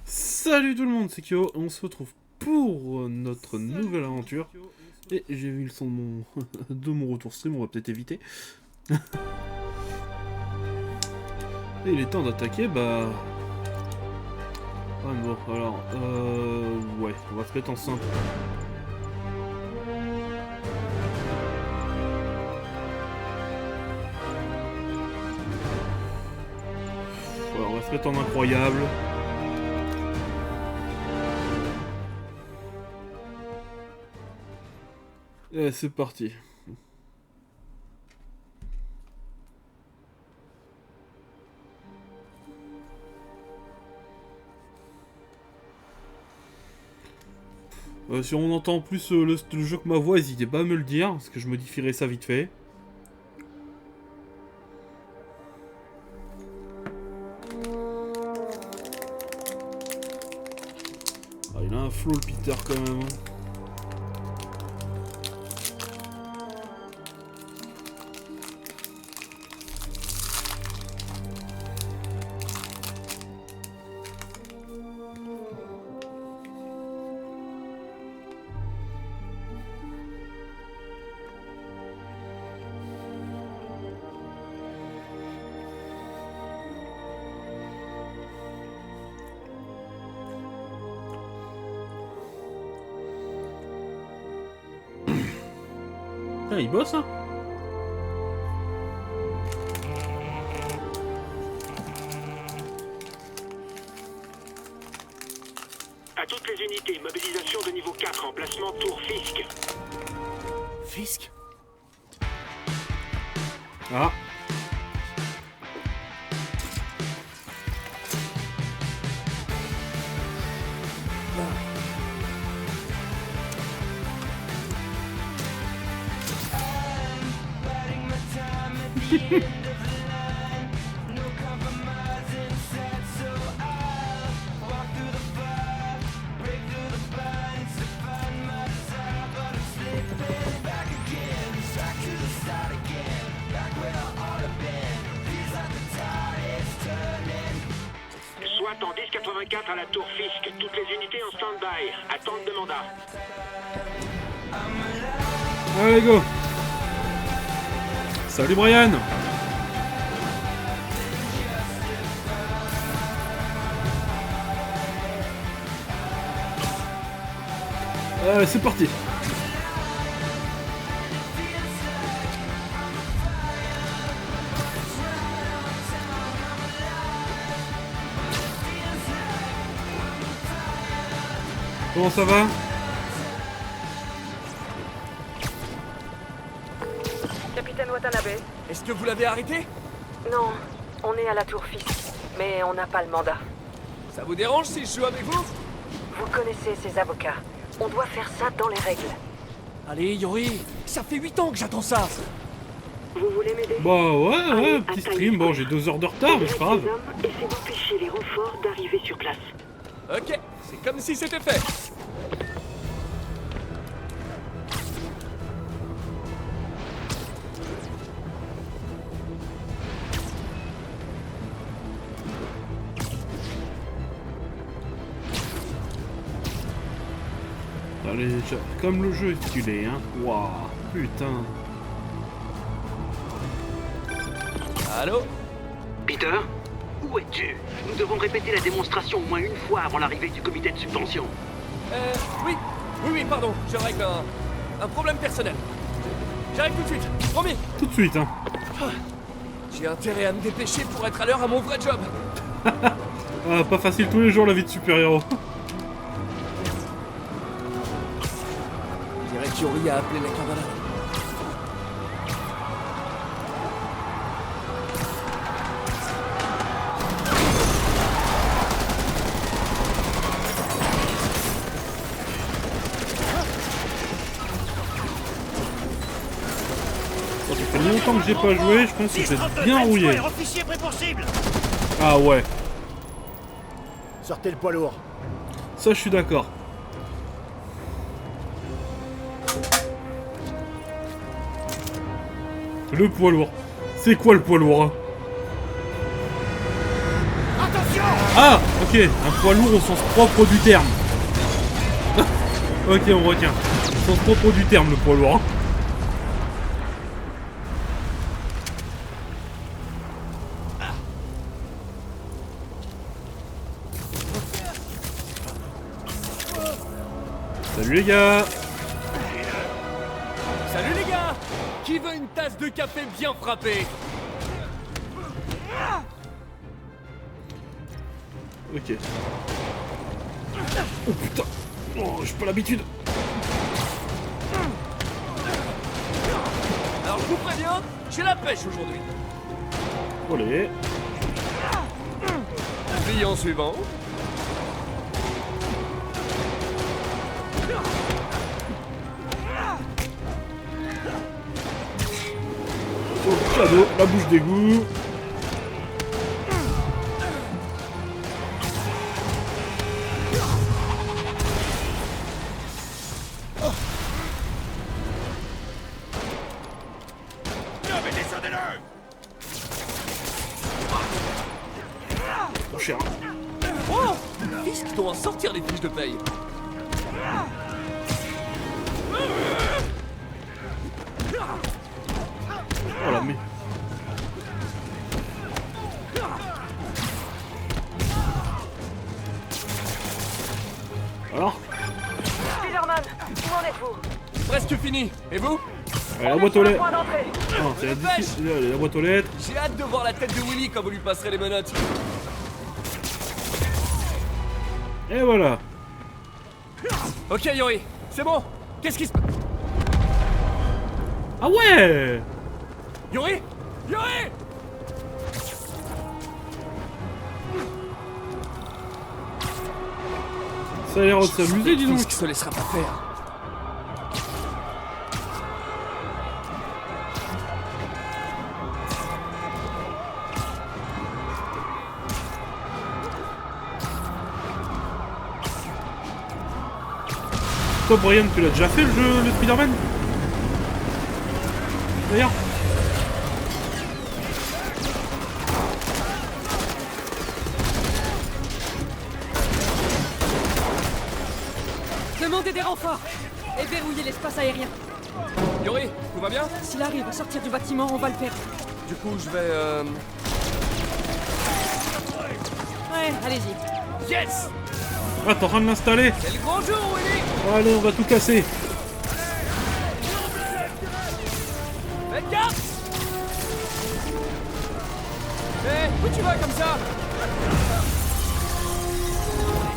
Salut tout le monde, c'est Kyo, on se retrouve pour notre nouvelle aventure. Et j'ai vu le son de mon, de mon retour stream, on va peut-être éviter. Et il est temps d'attaquer, bah... Ah bon, alors, ouais, on va se mettre en simple. Voilà, on va se mettre en incroyable. Et c'est parti. Si on entend plus le jeu que ma voix, n'hésitez pas à me le dire, parce que je modifierai ça vite fait. Ah, il a un flow le Peter quand même. Ah, il bosse, hein. À toutes les unités, mobilisation de niveau 4, emplacement Tour Fisk. Fisk? Ah. Soit en 1084 à la Tour Fisk. Toutes les unités en stand-by. Attente de mandat. Allez, go. Salut Brian. Allez, c'est parti. Comment ça va? Capitaine Watanabe. Est-ce que vous l'avez arrêté? Non, on est à la Tour Fisk, mais on n'a pas le mandat. Ça vous dérange si je joue avec vous? Vous connaissez ces avocats. On doit faire ça dans les règles. Allez, Yori, ça fait 8 ans que j'attends ça. Vous voulez m'aider? Bah ouais, Allez, petit attaque. stream, bon j'ai 2 heures de retard, mais c'est pas grave. Ces hommes essaient d'empêcher les renforts d'arriver sur place. Ok, c'est comme si c'était fait. Allez, comme le jeu est stylé, hein. Waouh, putain. Allô? Peter? Où es-tu? Nous devons répéter la démonstration au moins une fois avant l'arrivée du comité de subvention. Oui, pardon, je règle un problème personnel. J'arrive tout de suite, promis. Tout de suite, hein. J'ai intérêt à me dépêcher pour être à l'heure à mon vrai job. Ah, pas facile tous les jours la vie de super-héros. Je dirais que Yori a appelé la cavalerie. Ça fait longtemps que j'ai pas joué, je pense que je vais bien rouiller. Ah ouais, Sortez le poids lourd. ça je suis d'accord. Le poids lourd. C'est quoi le poids lourd? Attention! Ah, Ok, un poids lourd au sens propre du terme. Ok, on retient. Au sens propre du terme, le poids lourd. Salut les gars. Salut les gars! Qui veut une tasse de café bien frappée? Ok. Oh putain. Oh, j'ai pas l'habitude. Alors je vous préviens, j'ai la pêche aujourd'hui. Allez. Client suivant. Oh, cadeau, la bouche d'égout. Trop cher. Oh! Fisk doit en sortir les fiches de paye. Oh la mais. Alors Spider-Man, où en êtes-vous? Presque fini. Et vous? Allez, la boîte aux lettres. Point d'entrée. Non, c'est la difficile. Allez, la boîte aux lettres. J'ai hâte de voir la tête de Willy quand vous lui passerez les menottes. Et voilà. Ok Yori, c'est bon. Qu'est-ce qui se passe? Ah ouais. Yori? Yori! Ça a l'air de s'amuser, dis donc. Fisk se laissera pas faire. Toi, Brian, tu l'as déjà fait le jeu, le Spider-Man? D'ailleurs. Demandez des renforts et verrouillez l'espace aérien. Yori, tout va bien? S'il arrive à sortir du bâtiment, on va le faire. Du coup, je vais Ouais, allez-y. Yes! Ah, t'es en train de l'installer? C'est le grand jour, Willy! Allez, on va tout casser. Faites gaffe! Hé, où tu vas comme ça?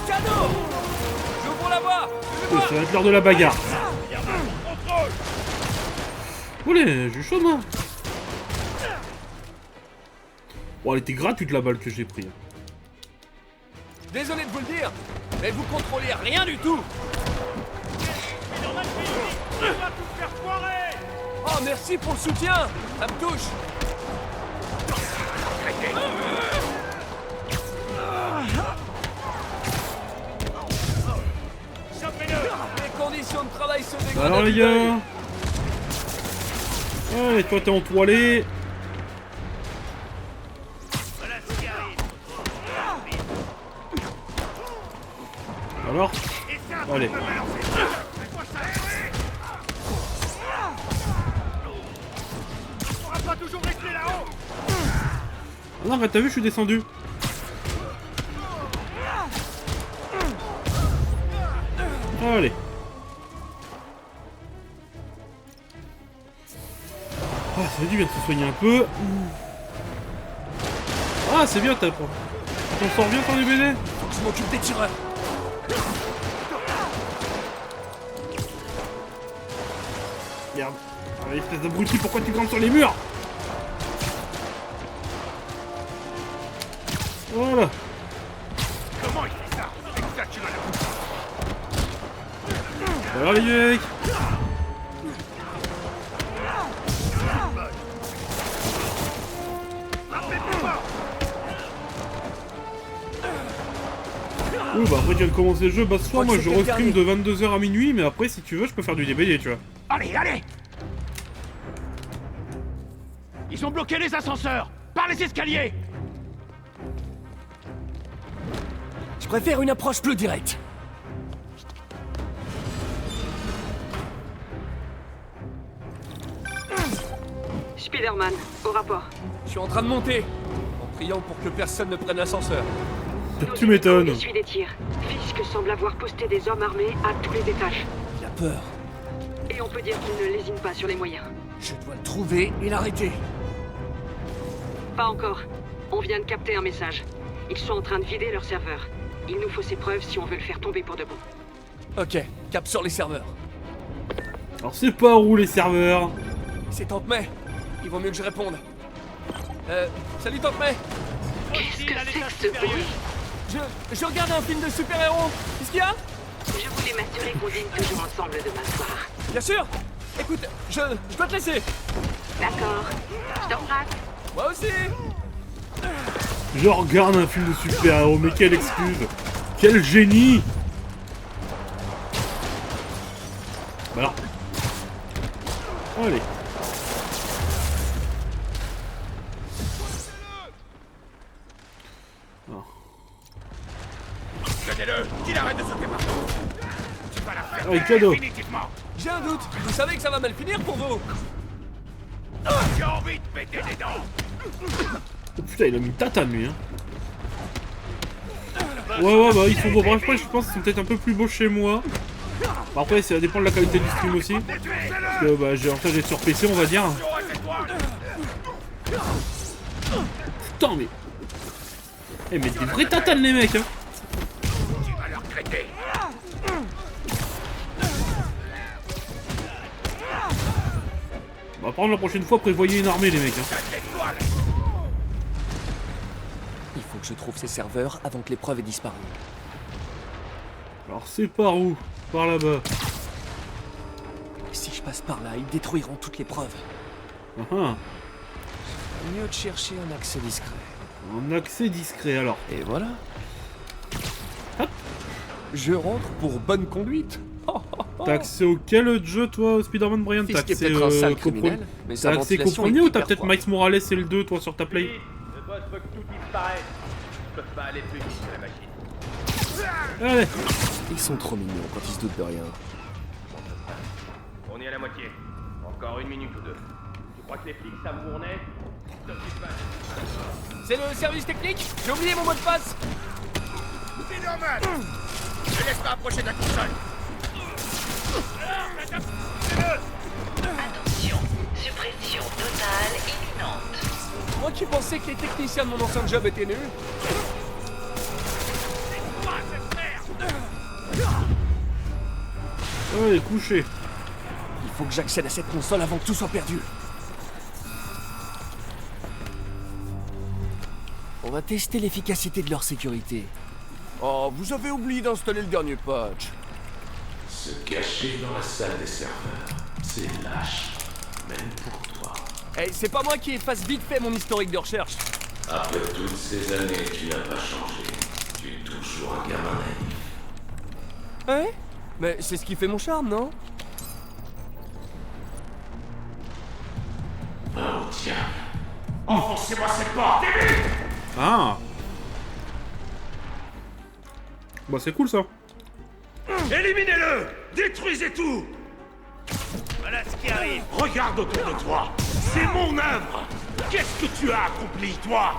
Cadeau! J'ouvre la voie! Oh, ça va être l'heure de la bagarre. Oulé, j'ai chaud, moi. Bon, elle était gratuite, la balle que j'ai prise. Désolé de vous le dire, mais vous contrôlez rien du tout! Oh, merci pour le soutien! Ça me touche! Les conditions de travail se dégradent. Alors, les gars. Allez, toi, t'es entoilé. Alors? Allez. Ah non, bah t'as vu, je suis descendu. Allez. Ah, ça fait du bien de se soigner un peu. Ah, c'est bien, t'en sors bien par les BD. Faut que je m'occupe des tireurs. Merde. Ah, espèce d'abruti, pourquoi tu grimpes sur les murs? Voilà. Comment il fait ça? Exactement. Alors les mecs. Oui, bah après tu viens de commencer le jeu, bah ce soir moi je restream de 22h à minuit, mais après si tu veux je peux faire du DBD, tu vois. Allez, allez! Ils ont bloqué les ascenseurs! Par les escaliers! Je préfère une approche plus directe. Spider-Man, au rapport. Je suis en train de monter, en priant pour que personne ne prenne l'ascenseur. Tu m'étonnes. On essuie des tirs. Fisk semble avoir posté des hommes armés à tous les étages. Il a peur. Et on peut dire qu'il ne lésine pas sur les moyens. Je dois le trouver et l'arrêter. Pas encore. On vient de capter un message. Ils sont en train de vider leur serveur. Il nous faut ces preuves si on veut le faire tomber pour de bon. Ok, cap sur les serveurs. Alors c'est pas où les serveurs. C'est Tante May. Il vaut mieux que je réponde. Salut Tante May. Qu'est-ce que c'est que ce bruit? Je regarde un film de super-héros. Qu'est-ce qu'il y a? Je voulais m'assurer qu'on dîne toujours ensemble demain soir. Bien sûr. Écoute, je dois te laisser. D'accord. Je t'embrasse. Moi aussi. Je regarde un film de super-héros, mais quelle excuse. Quel génie. Bah alors. Allez. Tenez-le, qu'il arrête de sauter partout. Tu vas la faire Allez, cadeau. définitivement. J'ai un doute. Vous savez que ça va mal finir pour vous. J'ai envie de péter des dents. Oh putain, il a mis une tatane lui, hein. Ouais, bah ils sont beaux. Bref, je pense qu'ils sont peut-être un peu plus beaux chez moi. Après, ça dépend de la qualité du stream aussi. Parce que bah, j'ai sur PC, on va dire. Putain, mais. Eh, mais des vrais tatanes, les mecs, hein. Tu vas leur traiter. On va prendre la prochaine fois, prévoyez une armée, les mecs, hein. Il faut que je trouve ces serveurs avant que l'épreuve ait disparu. Alors, c'est par où? Par là-bas. Si je passe par là, ils détruiront toutes les preuves. Ah, Mieux de chercher un accès discret. un accès discret, alors. Et voilà. Hop. Je rentre pour bonne conduite. T'as accès auquel jeu, toi, Spider-Man Brian? T'as Fisk est accès peut-être un sale qu'au criminel, mais sa T'as accès qu'au ventilation premier est ou t'as hyper peut-être froide. Miles Morales et le 2, toi, sur ta play? Le boss veut que tout disparaisse. Ils peuvent pas aller plus vite que la machine. Allez. Ils sont trop mignons quand ils se doutent de rien. On est à la moitié. Encore une minute ou deux. Tu crois que les flics savent où on est? T'occupe pas. C'est le service technique. J'ai oublié mon mot de passe. C'est normal. Ne laisse pas approcher de la console. Attention, suppression totale imminente. Moi qui pensais que les techniciens de mon ancien job étaient nuls. Allez, couché. Il faut que j'accède à cette console avant que tout soit perdu. On va tester l'efficacité de leur sécurité. Oh, vous avez oublié d'installer le dernier patch. Se cacher dans la salle des serveurs, c'est lâche, même pour toi. Eh, c'est pas moi qui efface vite fait mon historique de recherche. Après toutes ces années, tu n'as pas changé. Tu es toujours un gamin naïf. Ouais? Mais c'est ce qui fait mon charme, non? Oh tiens. Enfoncez-moi cette porte, et vite. Ah. Bah, c'est cool, ça. Éliminez-le. Détruisez tout. Voilà ce qui arrive. Regarde autour de toi. C'est mon œuvre. Qu'est-ce que tu as accompli, toi?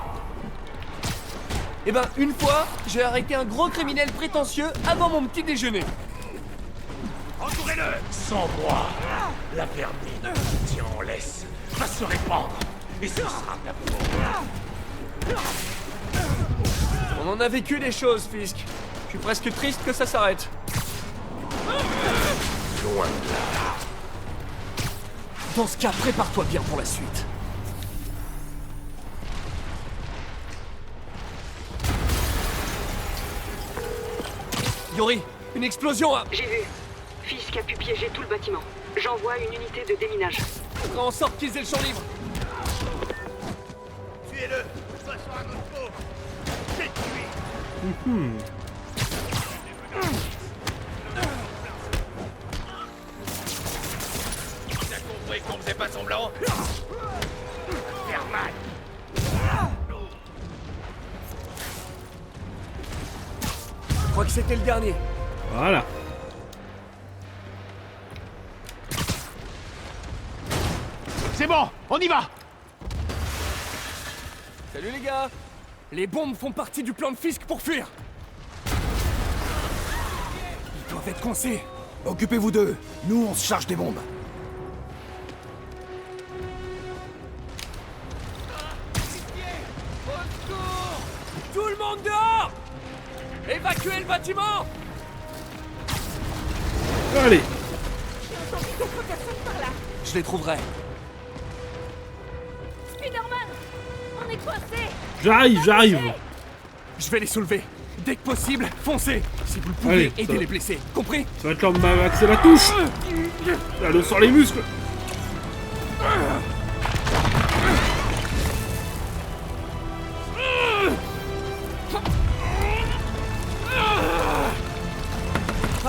Eh ben, une fois, j'ai arrêté un gros criminel prétentieux avant mon petit déjeuner. Entourez-le. Sans moi, la vermine qui tient en laisse va se répandre. Et ce sera ta faute. On en a vécu des choses, Fisk. Je suis presque triste que ça s'arrête. Loin de là. Dans ce cas, prépare-toi bien pour la suite. Yori, une explosion à... J'ai vu. Fisk a pu piéger tout le bâtiment. J'envoie une unité de déminage. Ferai en sorte qu'ils aient le champ libre. Tuez-le. De toute façon, un autre pot. C'est cuit. T'as compris qu'on faisait pas semblant? Faire mal. crois que c'était le dernier. Voilà. C'est bon, on y va. Salut les gars. Les bombes font partie du plan de Fisk pour fuir. Ils doivent être coincés. Occupez-vous d'eux. Nous, on se charge des bombes. Au secours! Tout le monde dehors! Évacuez le bâtiment! Allez. Je les trouverai. Spider-Man! On est coincés! J'arrive. Je vais les soulever. Dès que possible, foncez. Si vous le pouvez, Allez, aidez les blessés. Compris? Ça va être l'heure de m'axer la touche. Allez, on sort les muscles.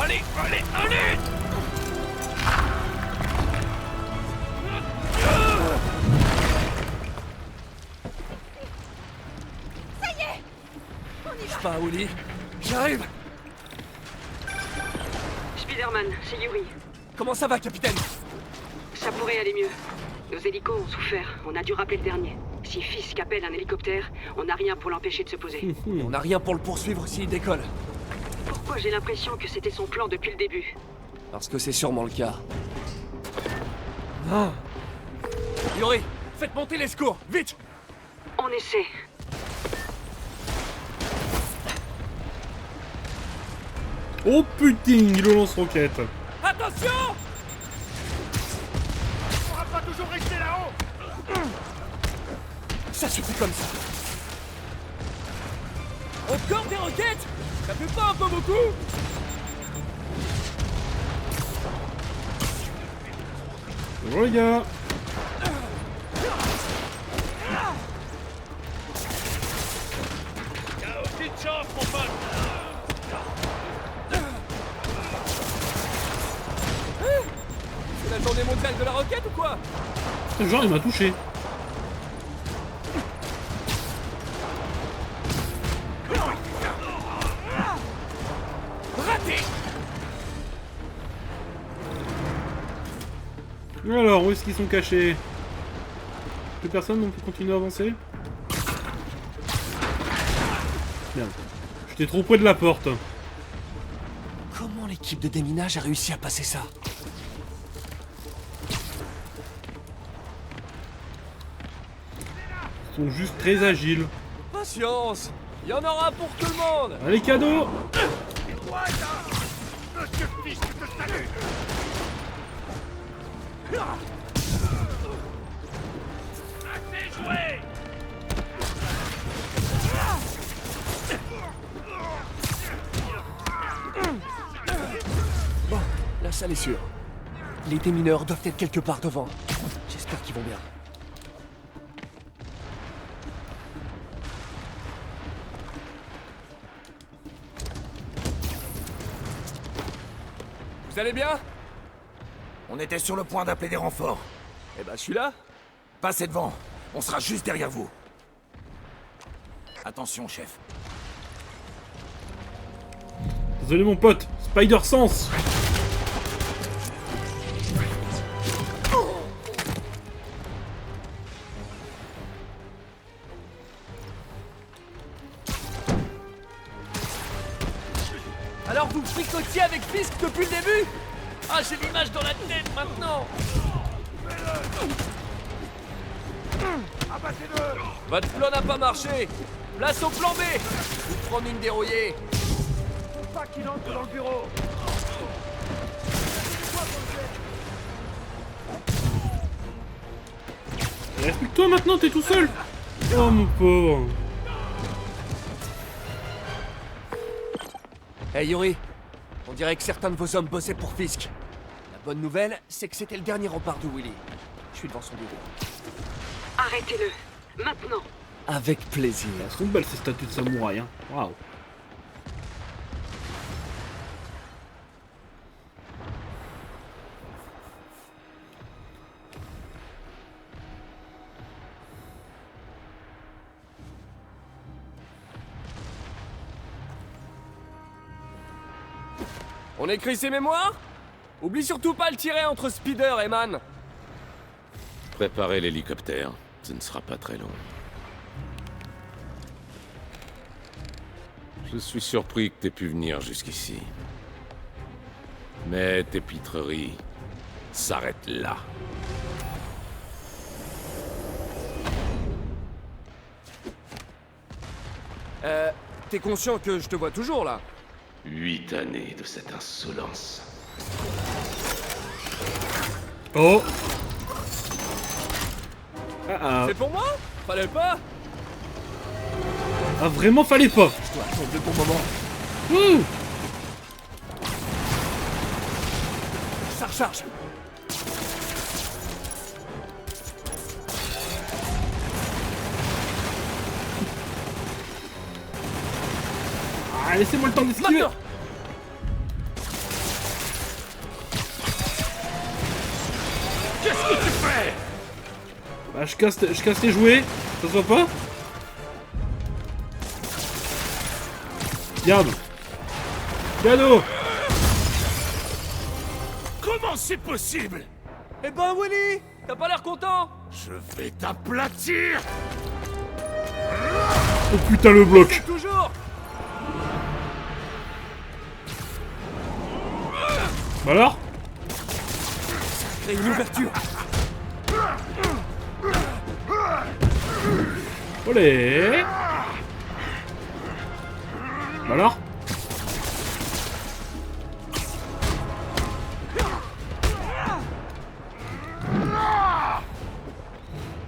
Allez, allez, allez! Ça y est! On y va! Pas Oli. J'arrive. Spider-Man, c'est Yuri. Comment ça va, capitaine? Ça pourrait aller mieux. Nos hélicos ont souffert. On a dû rappeler le dernier. Si Fisk appelle un hélicoptère, on n'a rien pour l'empêcher de se poser. On n'a rien pour le poursuivre s'il décolle. Pourquoi j'ai l'impression que c'était son plan depuis le début? Parce que c'est sûrement le cas. Non. Yuri, faites monter les secours, vite! On essaie. Oh putain, le lance-roquette. Attention! On va pas toujours rester là-haut. Ça suffit comme ça. Encore des roquettes? Ça fait pas un peu beaucoup? Bonjour les gars. Y'a aucune chance, mon pote. C'est la journée mondiale de la roquette ou quoi? Genre, il m'a touché. Raté! Alors, où est-ce qu'ils sont cachés? Plus personne, on peut continuer à avancer? Merde. J'étais trop près de la porte. Comment l'équipe de déminage a réussi à passer ça? Ils sont juste très agiles. Patience! Il y en aura pour tout le monde! Allez, cadeau! Monsieur Fisk te salue. Assez joué. Bon, la salle est sûre. Les démineurs doivent être quelque part devant. J'espère qu'ils vont bien. Vous allez bien? On était sur le point d'appeler des renforts. Eh ben, je suis là. Passez devant. On sera juste derrière vous. Attention, chef. Désolé mon pote, Spider-Sense. Alors vous fricotiez avec Fisk depuis le début? Ah, j'ai l'image dans la tête maintenant. Votre plan n'a pas marché. Place au plan B. Vous prenez une dérouillée. Pas qu'il entre dans le bureau. Explique-toi maintenant, t'es tout seul. Oh mon pauvre. Hey Yuri, on dirait que certains de vos hommes bossaient pour Fisk. La bonne nouvelle, c'est que c'était le dernier rempart de Willy. Je suis devant son bureau. Arrêtez-le. Maintenant. Avec plaisir. Elles sont belles ces statues de samouraï, hein. Waouh. On écrit ses mémoires? Oublie surtout pas le tirer entre Spider et Man. Préparez l'hélicoptère. Ce ne sera pas très long. Je suis surpris que t'aies pu venir jusqu'ici. Mais tes pitreries s'arrêtent là. T'es conscient que je te vois toujours, là? 8 années de cette insolence. Oh. Ah. C'est pour moi? Fallait pas? Ah, vraiment fallait pas. Je dois attendre le bon moment. Ouh. Ça recharge. Ah, laissez-moi le temps d'esquiver. Qu'est-ce que tu fais? Bah, je casse les jouets. Ça se voit pas? Garde. Cadeau. Comment c'est possible? Eh ben, Willy, t'as pas l'air content? Je vais t'aplatir. Oh putain, le bloc. Toujours. Bah alors? Et une ouverture. Olé. Bah alors?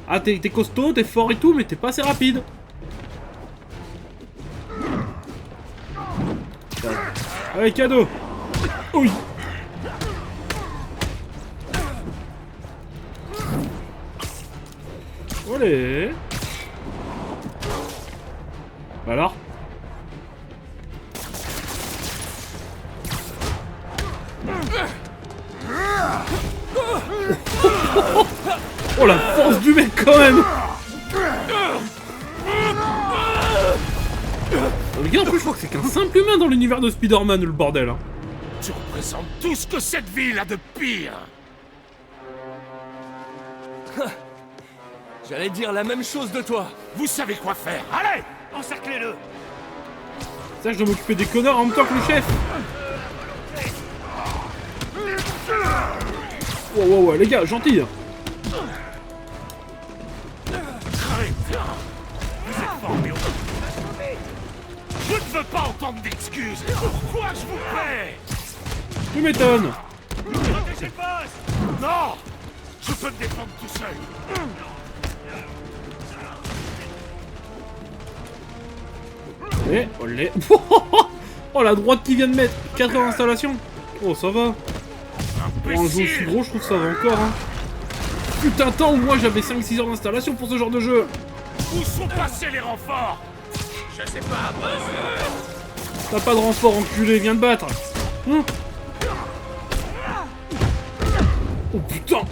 Ah, t'es costaud, t'es fort et tout, mais t'es pas assez rapide. Allez, cadeau. Oui. Olé. Bah alors? Oh la force du mec quand même. Les gars, en plus je crois que c'est qu'un simple humain dans l'univers de Spider-Man, le bordel hein. Tu représentes tout ce que cette ville a de pire. J'allais dire la même chose de toi. Vous savez quoi faire. Allez, encerclez-le. Ça, je dois m'occuper des connards en même temps que le chef. Wow, les gars, gentil. Crétin. Vous êtes formés au... Je ne veux pas entendre d'excuses. Pourquoi je vous paie? Tu m'étonnes. Protégez pas. Non. Je peux me défendre tout seul. Et olé. Oh la droite qui vient de mettre 4 heures d'installation. Oh ça va. Pour un jeu aussi gros je trouve ça va encore hein. Putain de temps où moi j'avais 5-6 heures d'installation pour ce genre de jeu. Où sont passés les renforts? Je sais pas. T'as pas de renfort enculé, viens de battre. Hein? Oh putain.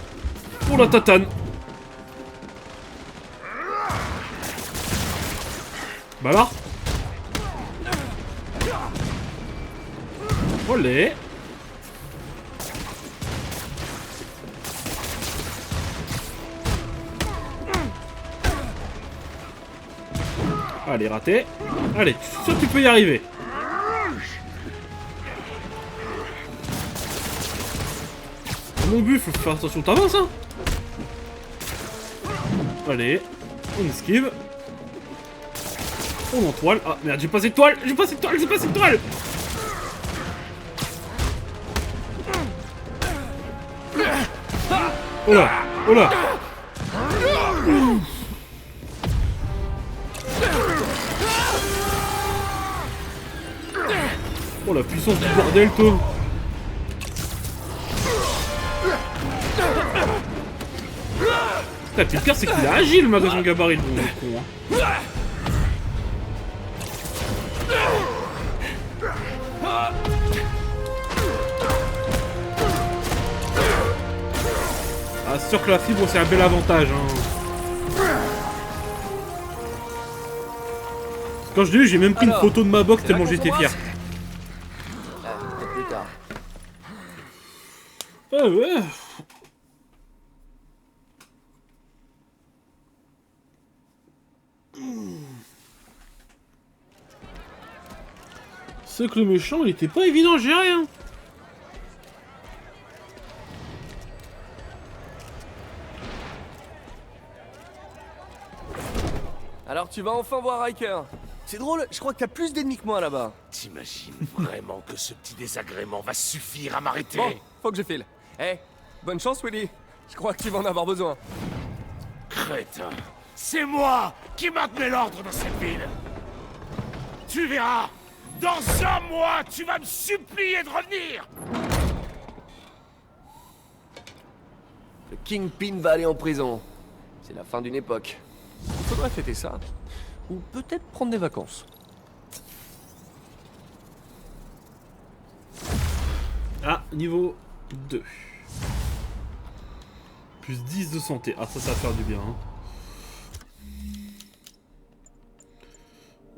Oh la tatane. Bah alors. Olé. Allez, raté. Allez, je suis sûr que tu peux y arriver. Mon but, faut faire attention, t'avances, hein. Allez, on esquive. On en toile. Ah merde, j'ai pas cette toile. J'ai pas cette toile. Oh là. Oh la puissance du bordel, toi. Putain, le pire c'est qu'il a agi le magasin gabarit, le bon con, hein. Ah, c'est sûr que la fibre c'est un bel avantage, hein. Quand je l'ai eu, j'ai même pris une photo de ma box tellement j'étais fier. Plus tard. Ouais. C'est que le méchant, il était pas évident à gérer, hein. Alors tu vas enfin voir Riker. C'est drôle, je crois que t'as plus d'ennemis que moi là-bas. T'imagines vraiment que ce petit désagrément va suffire à m'arrêter? Bon, faut que je file. Eh, bonne chance Willy. Je crois que tu vas en avoir besoin. Crétin, c'est moi qui maintenais l'ordre dans cette ville. Tu verras, dans un mois, tu vas me supplier de revenir. Le Kingpin va aller en prison. C'est la fin d'une époque. Il faudrait fêter ça. Ou peut-être prendre des vacances. Ah, niveau 2. Plus 10 de santé. Ah, ça va faire du bien. Hein.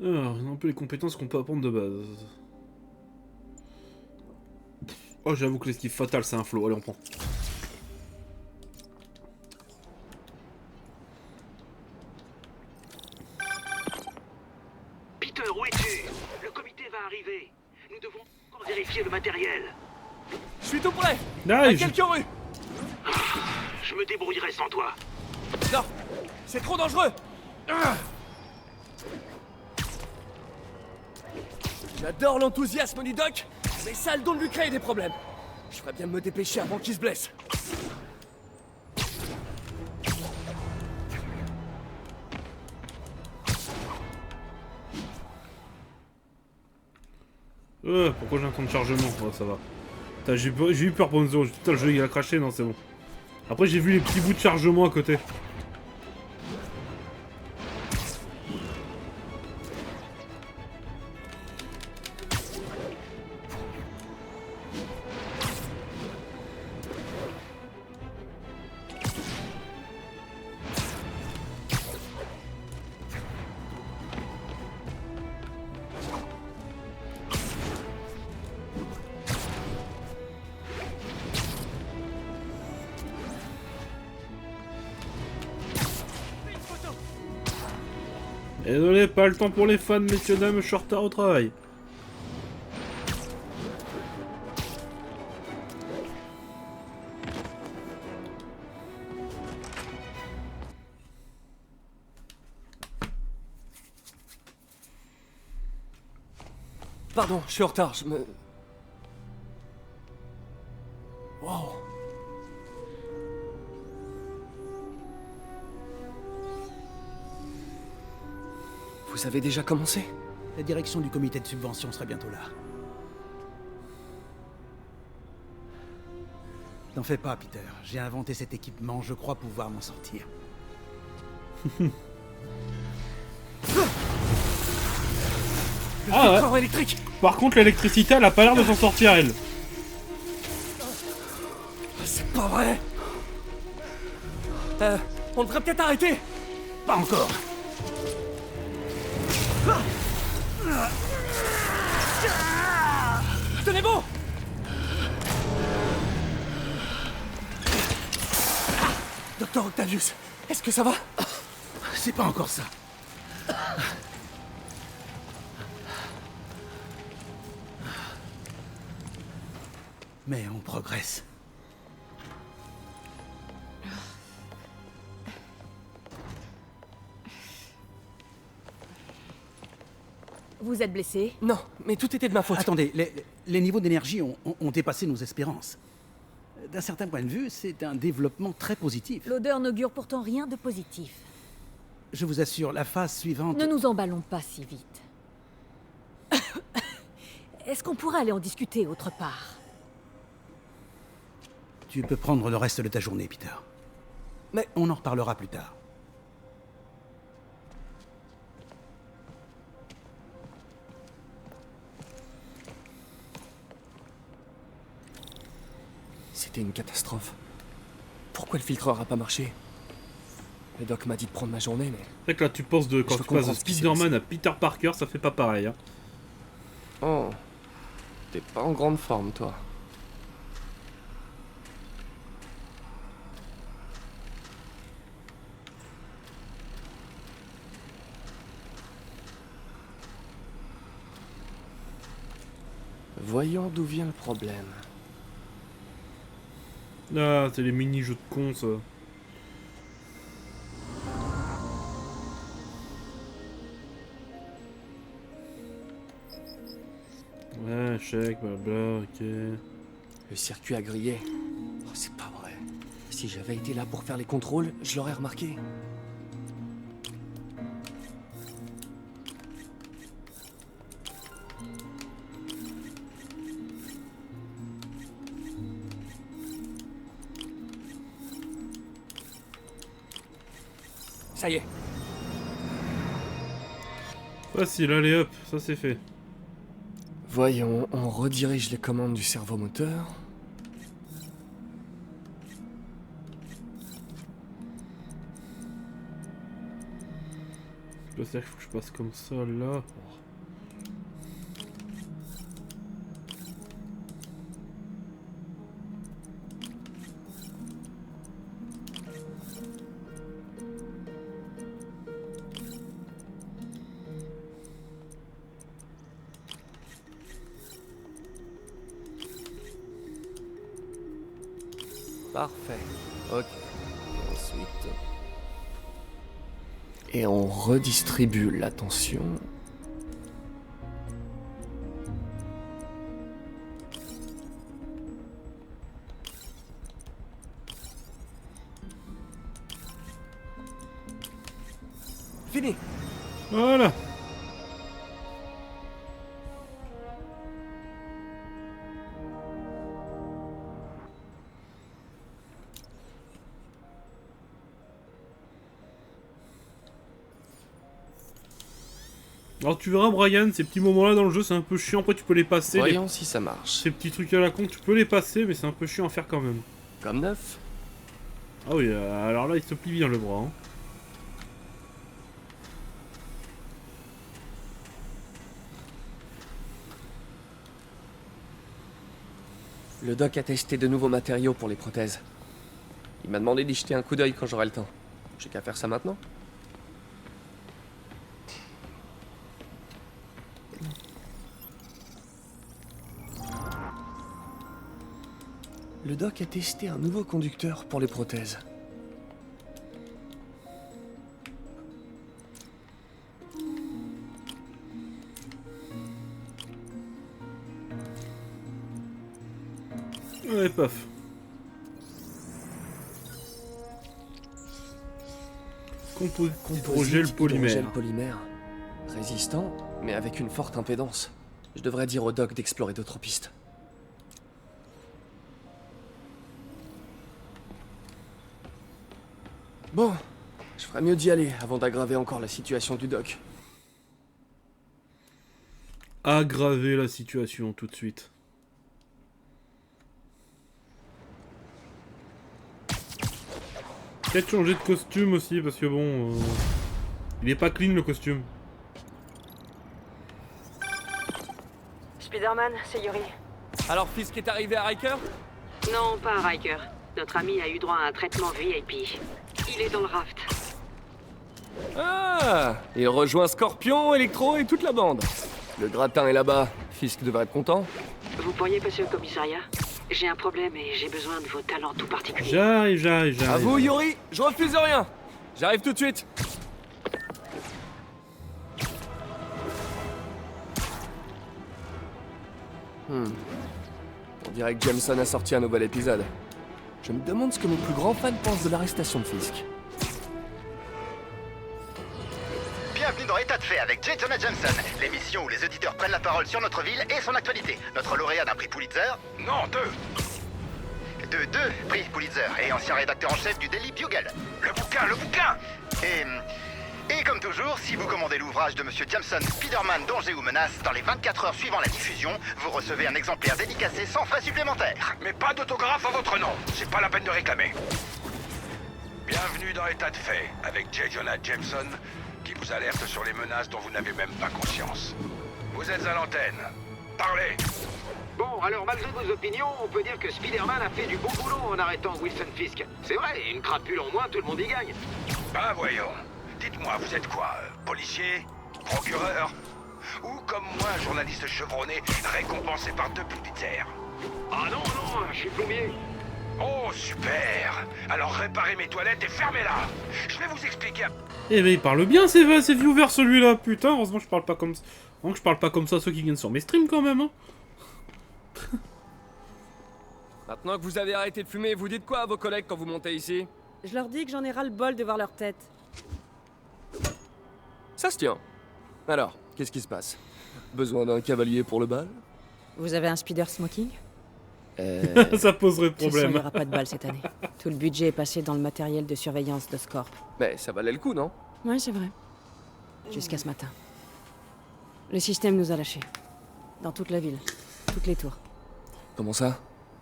Alors, un peu les compétences qu'on peut apprendre de base. Oh, j'avoue que l'esquive fatale, c'est un flow. Allez, on prend. Peter, où es-tu? Le comité va arriver. Nous devons encore vérifier le matériel. Je suis tout prêt. Ah, à quelques rues. Je me débrouillerai sans toi. Non, c'est trop dangereux. J'adore l'enthousiasme du doc, mais ça a le don de lui créer des problèmes. Je ferais bien de me dépêcher avant qu'il se blesse. Pourquoi j'ai un temps de chargement? Ouais, ça va. J'ai eu peur pour une zone. Putain, le jeu il a craché, non, c'est bon. Après, j'ai vu les petits bouts de chargement à côté. Désolé, pas le temps pour les fans, messieurs, dames, je suis en retard au travail. Pardon, je suis en retard, je me... Wow. Vous avez déjà commencé? La direction du comité de subvention serait bientôt là. N'en fais pas, Peter. J'ai inventé cet équipement, je crois pouvoir m'en sortir. Ah ouais. Électrique. Par contre, l'électricité, elle a pas l'air de s'en sortir, elle. C'est pas vrai. On devrait peut-être arrêter. Pas encore. Tenez bon. Docteur Octavius, est-ce que ça va? C'est pas encore ça. Mais on progresse. Vous êtes blessé? Non, mais tout était de ma faute. Attendez, les niveaux d'énergie ont dépassé nos espérances. D'un certain point de vue, c'est un développement très positif. L'odeur n'augure pourtant rien de positif. Je vous assure, la phase suivante... Ne nous emballons pas si vite. Est-ce qu'on pourrait aller en discuter autre part? Tu peux prendre le reste de ta journée, Peter. Mais on en reparlera plus tard. C'était une catastrophe. Pourquoi le filtreur a pas marché? Le doc m'a dit de prendre ma journée, mais... C'est que là, tu penses de quand tu passes de Spider-Man à Peter Parker, ça fait pas pareil, hein. Oh. T'es pas en grande forme, toi. Voyons d'où vient le problème. Ah, c'est les mini-jeux de cons, ça. Ouais, chèque, blabla, ok. Le circuit a grillé. Oh, c'est pas vrai. Si j'avais été là pour faire les contrôles, je l'aurais remarqué. Ça y est. Facile, allez hop, ça c'est fait. Voyons, on redirige les commandes du servomoteur. Je sais qu'il faut que je passe comme ça là. Parfait. Ok. Ensuite... Et on redistribue l'attention. Fini. Voilà. Alors tu verras Brian, ces petits moments là dans le jeu c'est un peu chiant, après tu peux les passer. Voyons si ça marche. Ces petits trucs à la con, tu peux les passer mais c'est un peu chiant à faire quand même. Comme neuf. Ah oui, alors là il se plie bien le bras. Hein. Le doc a testé de nouveaux matériaux pour les prothèses. Il m'a demandé d'y jeter un coup d'œil quand j'aurai le temps. J'ai qu'à faire ça maintenant. Le doc a testé un nouveau conducteur pour les prothèses. Ouais, paf. Hydrogel polymère. Polymère. Résistant, mais avec une forte impédance. Je devrais dire au doc d'explorer d'autres pistes. Bon, je ferais mieux d'y aller avant d'aggraver encore la situation du doc. Aggraver la situation tout de suite. Peut-être changer de costume aussi parce que bon... il est pas clean le costume. Spider-Man, c'est Yuri. Alors Fisk est arrivé à Riker? Non, pas à Riker. Notre ami a eu droit à un traitement VIP. Il est dans le raft. Ah! Il rejoint Scorpion, Electro et toute la bande. Le gratin est là-bas. Fisk devrait être content. Vous pourriez passer au commissariat? J'ai un problème et j'ai besoin de vos talents tout particuliers. J'arrive. À vous, Yuri! Je refuse rien! J'arrive tout de suite! On dirait que Jameson a sorti un nouvel épisode. Je me demande ce que mon plus grand fan pense de l'arrestation de Fisk. Bienvenue dans État de fait avec J. Jonah Jameson, l'émission où les auditeurs prennent la parole sur notre ville et son actualité. Notre lauréat d'un prix Pulitzer... Non, deux prix Pulitzer et ancien rédacteur en chef du Daily Bugle. Le bouquin Et comme toujours, si vous commandez l'ouvrage de Monsieur Jameson, Spider-Man, Danger ou Menace, dans les 24 heures suivant la diffusion, vous recevez un exemplaire dédicacé sans frais supplémentaires. Mais pas d'autographe à votre nom, c'est pas la peine de réclamer. Bienvenue dans État de fait, avec J. Jonah Jameson, qui vous alerte sur les menaces dont vous n'avez même pas conscience. Vous êtes à l'antenne. Parlez! Bon, alors malgré vos opinions, on peut dire que Spider-Man a fait du bon boulot en arrêtant Wilson Fisk. C'est vrai, une crapule en moins, tout le monde y gagne. Ben voyons. Dites-moi, vous êtes quoi? Policier? Procureur? ou comme moi, un journaliste chevronné récompensé par 2 Pulitzer? Ah non, non, je suis plombier. Oh, super! Alors réparez mes toilettes et fermez-la! Je vais vous expliquer... Eh ben il parle bien c'est viewers celui-là, putain, heureusement que je parle pas comme ça. Heureusement que je parle pas comme ça à ceux qui viennent sur mes streams quand même, hein. Maintenant que vous avez arrêté de fumer, vous dites quoi à vos collègues quand vous montez ici? Je leur dis que j'en ai ras le bol de voir leur tête. Ça se tient. Alors, qu'est-ce qui se passe? Besoin d'un cavalier pour le bal? Vous avez un speeder smoking? Ça poserait Il problème. n'y aura pas de bal cette année. Tout le budget est passé dans le matériel de surveillance de Scorp. Mais ça valait le coup, non? Ouais, c'est vrai. Jusqu'à ce matin. Le système nous a lâchés. Dans toute la ville. Toutes les tours. Comment ça?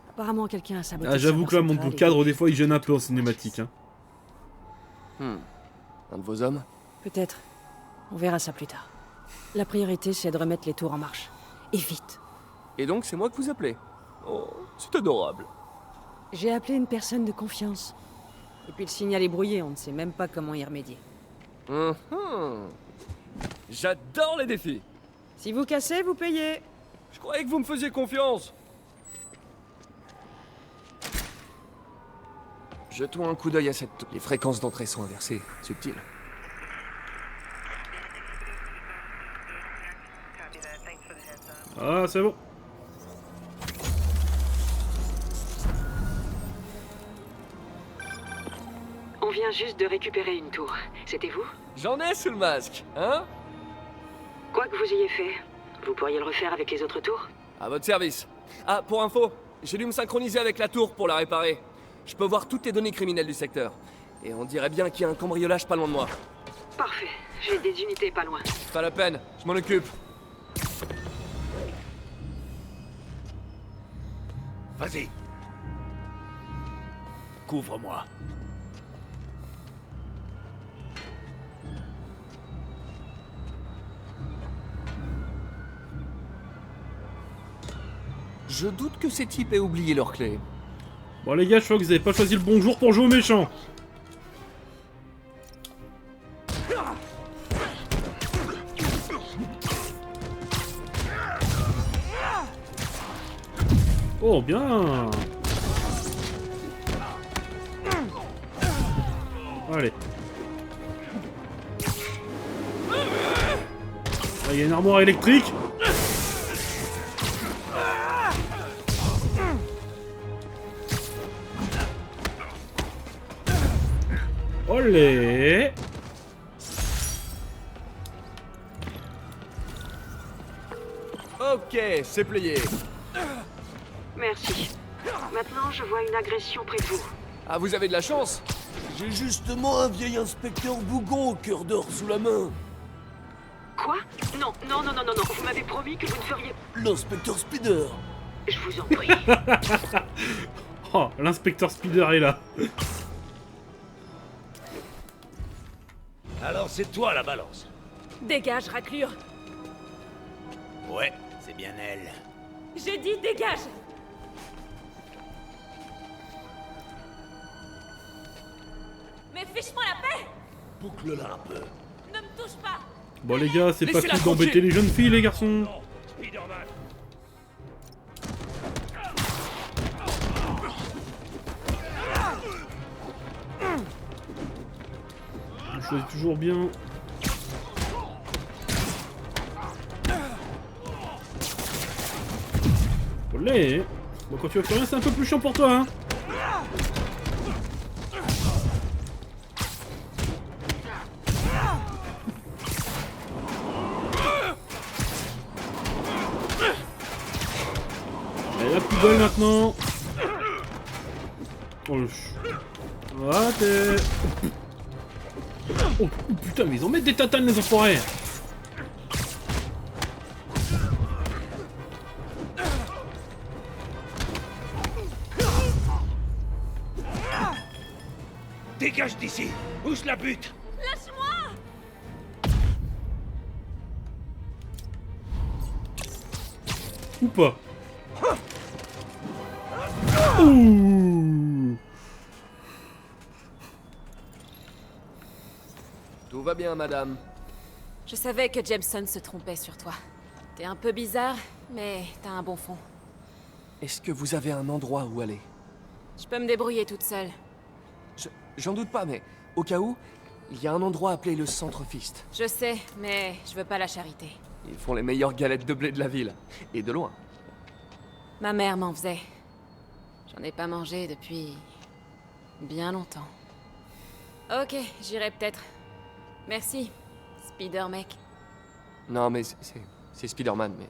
Apparemment, quelqu'un a saboté. Ah, j'avoue que là, mon cadre, des fois, il gêne un peu en cinématique. Hein. Un de vos hommes? Peut-être. On verra ça plus tard. La priorité, c'est de remettre les tours en marche. Et vite. Et donc, c'est moi que vous appelez? Oh, c'est adorable. J'ai appelé une personne de confiance. Et puis le signal est brouillé, on ne sait même pas comment y remédier. J'adore les défis. Si vous cassez, vous payez. Je croyais que vous me faisiez confiance. Jetons un coup d'œil à cette... Les fréquences d'entrée sont inversées. Subtil. Ah, c'est bon. On vient juste de récupérer une tour. C'était vous? J'en ai sous le masque, hein? Quoi que vous ayez fait, vous pourriez le refaire avec les autres tours? À votre service. Ah, pour info, j'ai dû me synchroniser avec la tour pour la réparer. Je peux voir toutes les données criminelles du secteur. Et on dirait bien qu'il y a un cambriolage pas loin de moi. Parfait. J'ai des unités pas loin. Pas la peine, je m'en occupe. Vas-y. Couvre-moi. Je doute que ces types aient oublié leurs clés. Bon les gars, je crois que vous avez pas choisi le bon jour pour jouer au méchant. Oh bien. Allez. Il y a une armoire électrique. Olé. Ok, c'est plié. Merci. Maintenant, je vois une agression près de vous. Ah, vous avez de la chance. J'ai justement un vieil inspecteur bougon au cœur d'or sous la main. Quoi? Non, non, non, non, non, non. Vous m'avez promis que vous ne feriez... L'inspecteur Spider. Je vous en prie. Oh, l'inspecteur Spider est là. Alors c'est toi la balance. Dégage, raclure. Ouais, c'est bien elle. J'ai dit dégage. Mais fiche-moi la paix. Boucle-la un peu. Ne me touche pas. Bon les gars, c'est pas Laissez-la cool d'embêter tranquille. les jeunes filles les garçons. Non, Spider-Man. Je choisis toujours bien. Olé. Bon quand tu vas faire rien, c'est un peu plus chiant pour toi hein. Et la poubelle maintenant. Oh le ah, t'es... Oh putain, mais ils en mettent des tatanes les enfoirés. Dégage d'ici. Où je la bute? Lâche-moi. Ou pas. Ouh. Tout va bien, madame. Je savais que Jameson se trompait sur toi. T'es un peu bizarre, mais t'as un bon fond. Est-ce que vous avez un endroit où aller? Je peux me débrouiller toute seule. J'en doute pas, mais au cas où, il y a un endroit appelé le Centre Fist. Je sais, mais je veux pas la charité. Ils font les meilleures galettes de blé de la ville. Et de loin. Ma mère m'en faisait. J'en ai pas mangé depuis... bien longtemps. Ok, j'irai peut-être. Merci, Spider-Mec. Non, mais c'est Spider-Man, mais...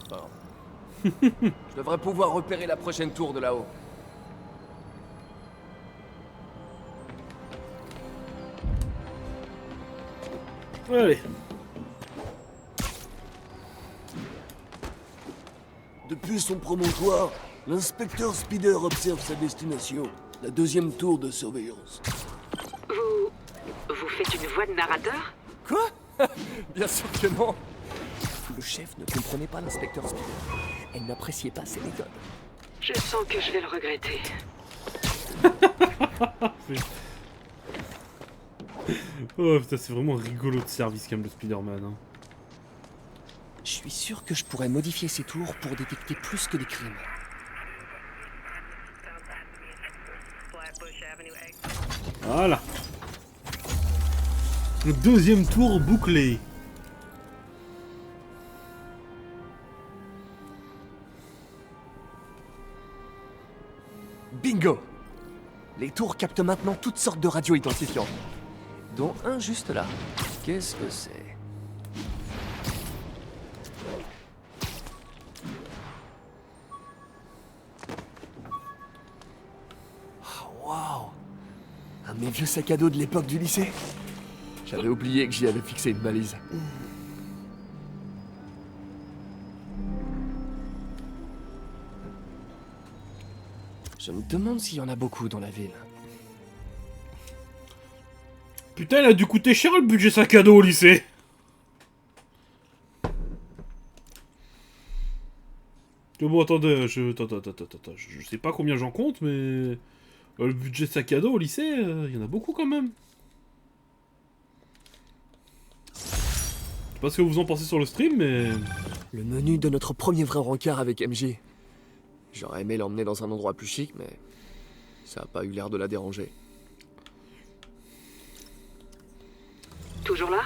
Bon. Je devrais pouvoir repérer la prochaine tour de là-haut. Allez. Depuis son promontoire, l'inspecteur Spider observe sa destination, la deuxième tour de surveillance. Vous faites une voix de narrateur? Quoi? Bien sûr que non. Le chef ne comprenait pas l'inspecteur Spider. Elle n'appréciait pas ses méthodes. Je sens que je vais le regretter. Oh putain, c'est vraiment rigolo de service quand même le Spider-Man. Hein. Je suis sûr que je pourrais modifier ces tours pour détecter plus que des crimes. Voilà. Le deuxième tour bouclé. Bingo! Les tours captent maintenant toutes sortes de radios identifiantes. Dont un juste là. Qu'est-ce que c'est? Oh, waouh! Un de mes vieux sacs à dos de l'époque du lycée. J'avais oublié que j'y avais fixé une balise. Je me demande s'il y en a beaucoup dans la ville. Putain, il a dû coûter cher le budget sac à dos au lycée. Bon, attendez, je sais pas combien j'en compte, mais... le budget sac à dos au lycée, il y en a beaucoup quand même. Je sais pas ce que vous en pensez sur le stream, mais... Le menu de notre premier vrai rencard avec MJ. J'aurais aimé l'emmener dans un endroit plus chic, mais... ça a pas eu l'air de la déranger. Toujours là?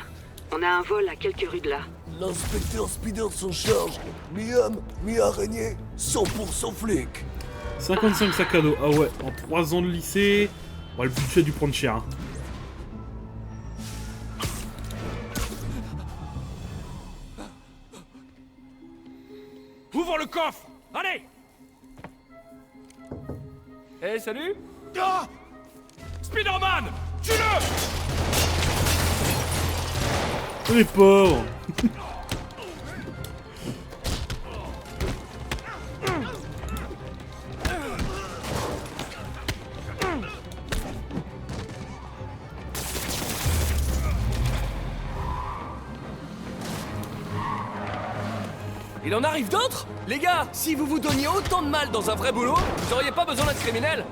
On a un vol à quelques rues de là. L'inspecteur Spider s'en charge. Mi-homme, mi-araignée, 100% flic. 55 sacs à dos, ah ouais, en 3 ans de lycée... Ouais, le budget a dû prendre cher, hein. Ouvre le coffre! Allez! Eh, salut! Ah! Spider-Man! Tue-le! Les pauvres. Il en arrive d'autres? Les gars, si vous vous donniez autant de mal dans un vrai boulot, vous auriez pas besoin d'être criminel.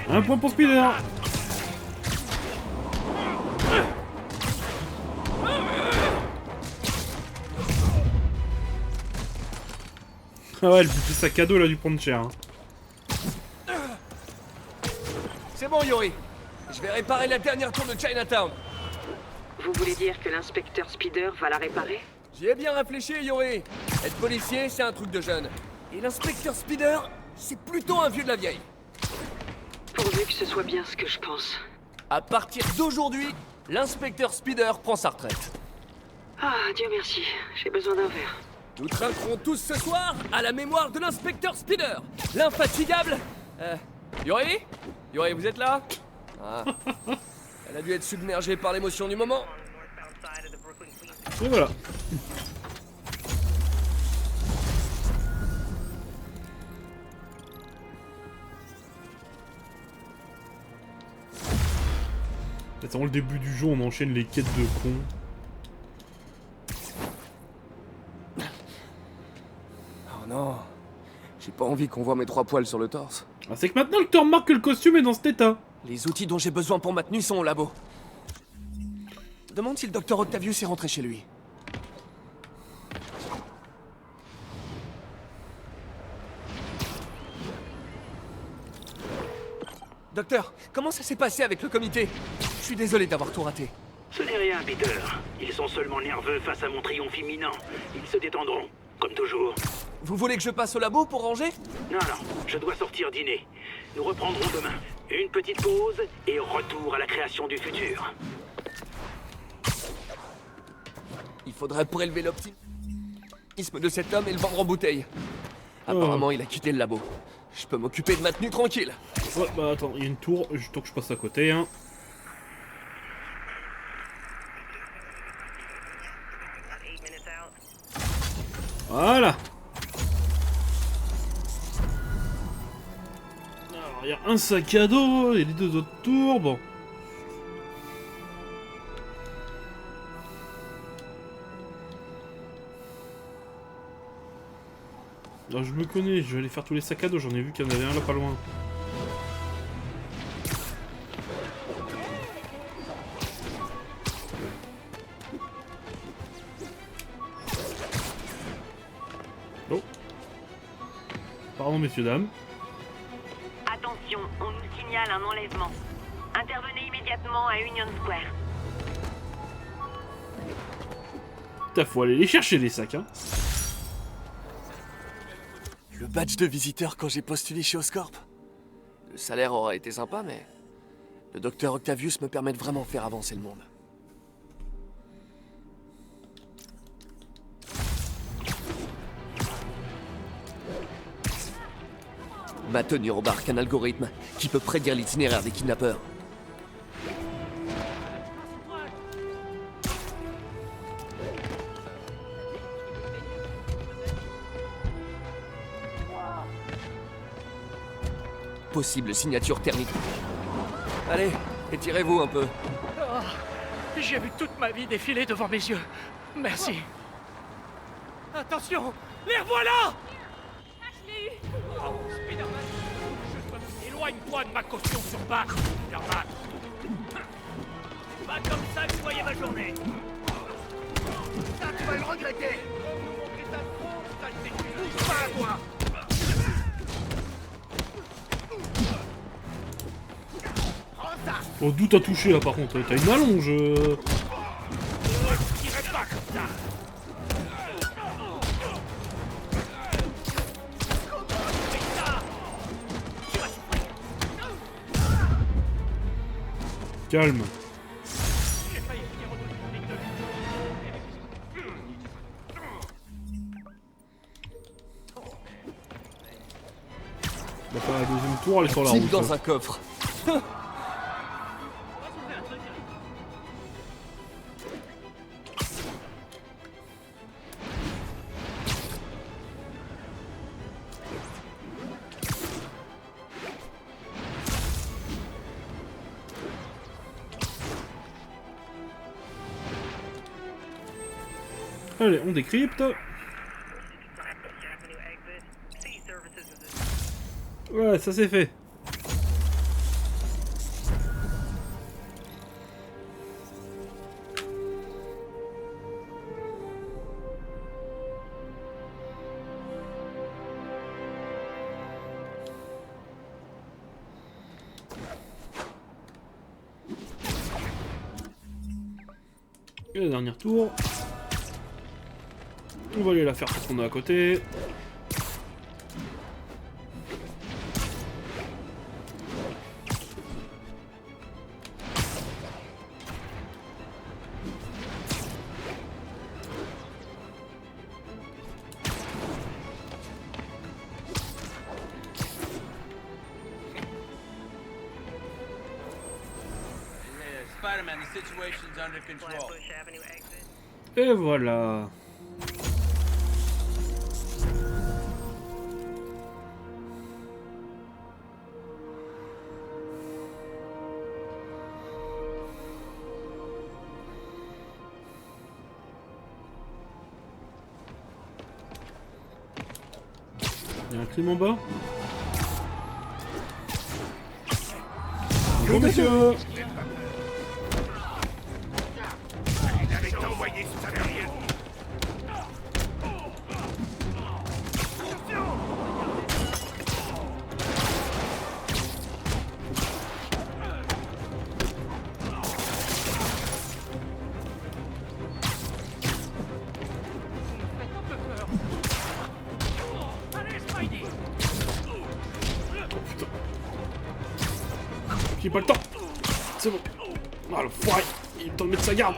Un point pour Spider. Ah ouais, le budget sac à dos, il a dû prendre cher. Hein. C'est bon, Yori. Je vais réparer la dernière tour de Chinatown. Vous voulez dire que l'inspecteur Spider va la réparer? J'y ai bien réfléchi, Yori. Être policier, c'est un truc de jeune. Et l'inspecteur Spider, c'est plutôt un vieux de la vieille. Pourvu que ce soit bien ce que je pense. À partir d'aujourd'hui, l'inspecteur Spider prend sa retraite. Ah, Dieu merci. J'ai besoin d'un verre. Nous trinquerons tous ce soir à la mémoire de l'inspecteur Spider, l'infatigable... Yori? Yori, vous êtes là? Ah. Elle a dû être submergée par l'émotion du moment. Et voilà. C'est vraiment le début du jeu, on enchaîne les quêtes de cons. Oh non, j'ai pas envie qu'on voit mes 3 poils sur le torse. Ah, c'est que maintenant que tu remarques que le costume est dans cet état. Les outils dont j'ai besoin pour ma tenue sont au labo. Demande si le docteur Octavius est rentré chez lui. Docteur, comment ça s'est passé avec le comité? Je suis désolé d'avoir tout raté. Ce n'est rien, Peter. Ils sont seulement nerveux face à mon triomphe imminent. Ils se détendront, comme toujours. Vous voulez que je passe au labo pour ranger? Non, je dois sortir dîner. Nous reprendrons demain. Une petite pause et retour à la création du futur. Il faudrait prélever l'optimisme de cet homme et le vendre en bouteille. Apparemment, il a quitté le labo. Je peux m'occuper de ma tenue tranquille. Ouais, bah attends, il y a une tour, tant que je passe à côté, hein. Voilà. Alors, il y a un sac à dos, et les deux autres tours, bon. Alors, je me connais, je vais aller faire tous les sacs à dos, j'en ai vu qu'il y en avait un là pas loin. Oh. Pardon, messieurs, dames. Attention, on nous signale un enlèvement. Intervenez immédiatement à Union Square. Putain, faut aller les chercher les sacs, hein. Le badge de visiteur quand j'ai postulé chez Oscorp. Le salaire aura été sympa, mais le docteur Octavius me permet de vraiment faire avancer le monde. Ma tenue embarque un algorithme qui peut prédire l'itinéraire des kidnappeurs. Possible signature thermique. Allez, étirez-vous un peu. Oh, j'ai vu toute ma vie défiler devant mes yeux. Merci. Attention, les revoilà! Oh, Spider-Man, éloigne-toi de ma caution sur balle, Spider-Man. Pas comme ça que je voyais ma journée. Ça, tu vas le regretter. Bouge pas à toi. Oh, d'où t'as touché là par contre? T'as une allonge. Pas comme ça. Calme. On va faire la deuxième tour, elle est sur la route. Dans un coffre. Allez, on décrypte. Ouais, ça c'est fait. Et la dernière tour. On va aller la faire parce qu'on est à côté. Spider-Man, the situation's under control. Et voilà. Il y a un crime en bas. Bonjour monsieur. voyez si ça veut rien dire. Allez, Spidey! J'ai pas le temps. C'est bon. Ah, le foiré. Il est temps de mettre sa garde.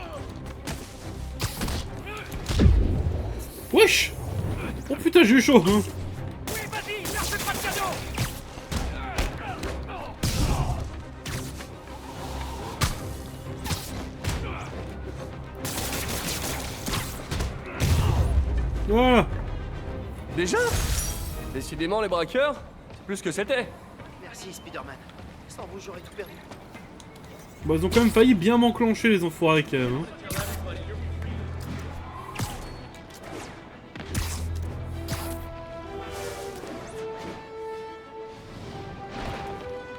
Wesh. Oh putain, j'ai eu chaud, hein. Oui, vas-y, leur fais pas de cadeau! Voilà. Déjà? Décidément, les braqueurs, c'est plus que c'était. Merci, Spider-Man. Sans vous, j'aurais tout perdu. Bah, ils ont quand même failli bien m'enclencher, les enfoirés, quand même. Hein.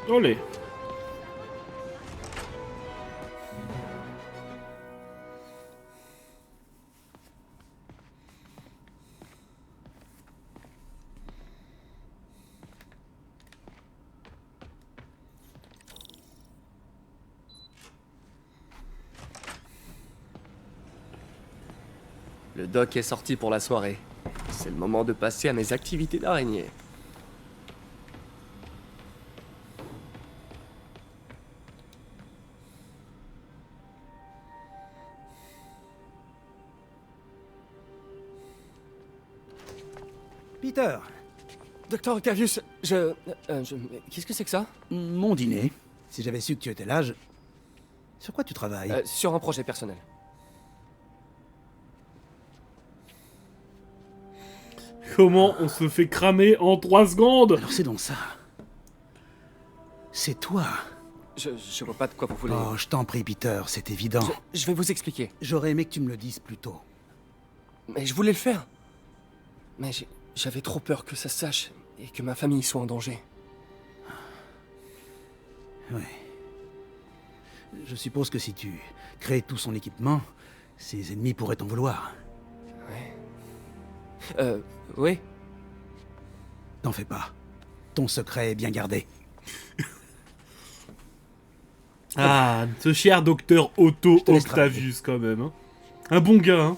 Olé. Le doc est sorti pour la soirée. C'est le moment de passer à mes activités d'araignée. Peter, Docteur Octavius, mais qu'est-ce que c'est que ça? mon dîner. Si j'avais su que tu étais là, je... Sur quoi tu travailles? Sur un projet personnel. Comment on se fait cramer en 3 secondes? Alors c'est donc ça. C'est toi. Je vois pas de quoi vous voulez. Oh, je t'en prie, Peter, c'est évident. Je vais vous expliquer. J'aurais aimé que tu me le dises plus tôt. Mais je voulais le faire. Mais j'avais trop peur que ça se sache et que ma famille soit en danger. Oui. Je suppose que si tu crées tout son équipement, ses ennemis pourraient t'en vouloir. Oui. T'en fais pas. Ton secret est bien gardé. Ah, ce cher docteur Otto Octavius, quand même. Hein. Un bon gars, hein.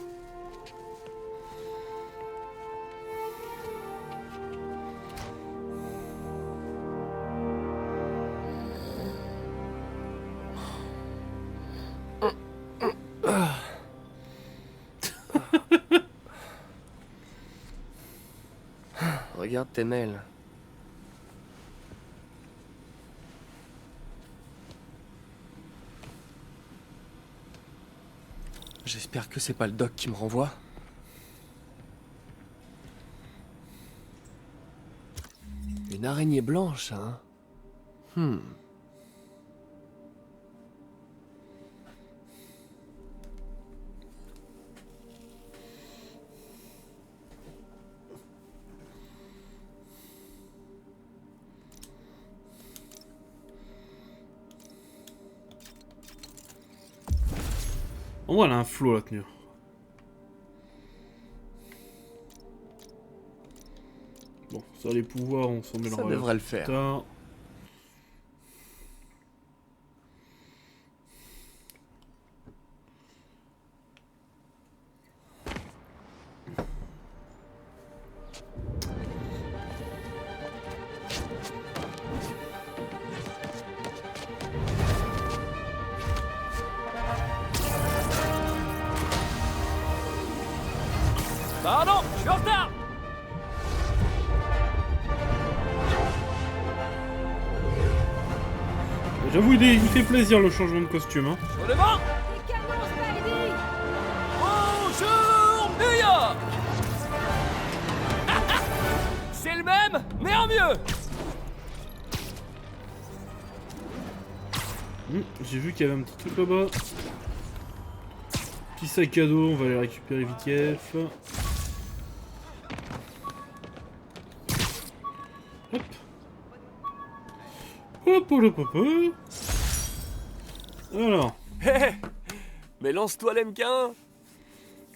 Regarde tes mails. J'espère que c'est pas le doc qui me renvoie. Une araignée blanche, hein? En vrai, elle a un flow, la tenue. Bon, ça, les pouvoirs, on s'en mêlera. Ça devrait le faire. Tard. Pardon, je suis en retard. J'avoue, il fait plaisir le changement de costume. Hein. Sur le vent. Bonjour, New York. C'est le même, mais en mieux. J'ai vu qu'il y avait un petit truc là-bas. Petit sac à dos, on va aller récupérer vitef. Hop. Hop, hop, hop, hop. Alors. Hé, mais lance-toi l'MK1.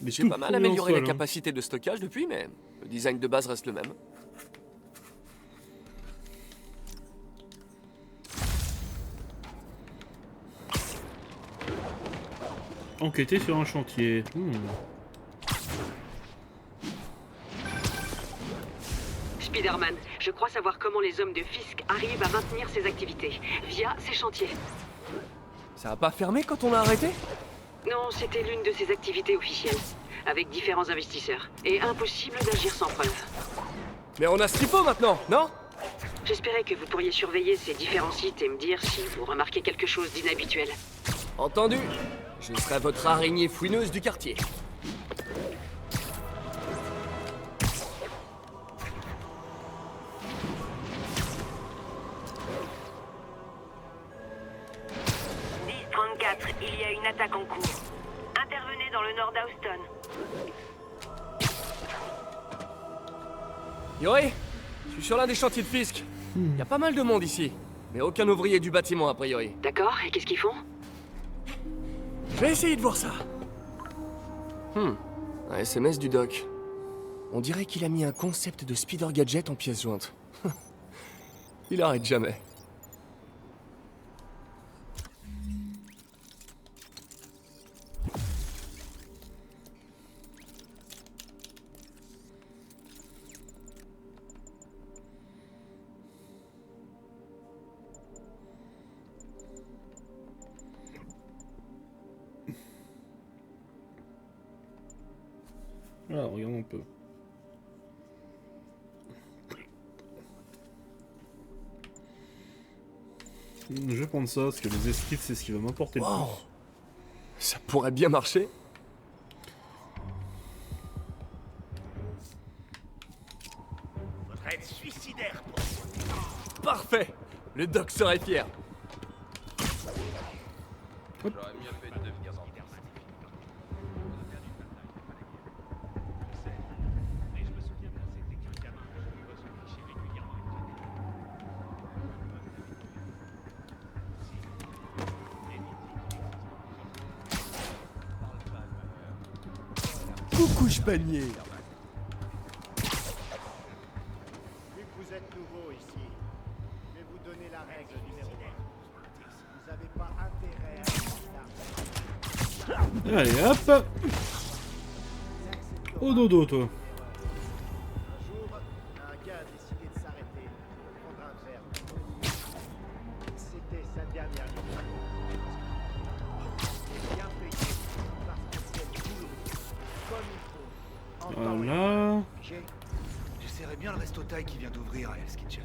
Il est J'ai tout pas mal pourri en amélioré sol, la hein. capacité de stockage depuis, mais le design de base reste le même. Enquêter sur un chantier. Spider-Man, je crois savoir comment les hommes de Fisk arrivent à maintenir ces activités, via ces chantiers. Ça a pas fermé quand on l'a arrêté? Non, c'était l'une de ces activités officielles, avec différents investisseurs, et impossible d'agir sans preuve. Mais on a ce qu'il faut maintenant, non? J'espérais que vous pourriez surveiller ces différents sites et me dire si vous remarquez quelque chose d'inhabituel. Entendu. Je serai votre araignée fouineuse du quartier. Il y a une attaque en cours. Intervenez dans le nord d'Houston. Yori, je suis sur l'un des chantiers de Fisk. Il y a pas mal de monde ici, mais aucun ouvrier du bâtiment a priori. D'accord, et qu'est-ce qu'ils font? Je vais essayer de voir ça. Un SMS du doc. On dirait qu'il a mis un concept de Spider Gadget en pièce jointe. Il arrête jamais. Ah, regarde un peu. Je vais prendre ça, parce que les esquives, c'est ce qui va m'apporter le plus. Ça pourrait bien marcher. Votre aide suicidaire. Parfait. Le doc serait fier. J'aurais mieux fait de devenir scientifique. Coucou, panier. Vu que vous êtes nouveau ici, je vais vous donner la règle numéro 1. Vous n'avez pas intérêt à Allez, hop. Au dodo, toi. Un jour, un gars a décidé de s'arrêter, prendre un verre. C'était sa dernière ligne. Il est bien payé parce qu'il fait le boulot comme il faut. En temps et en Voilà. heure. J'essaierai bien le resto Thaï qui vient d'ouvrir à Hell's Kitchen.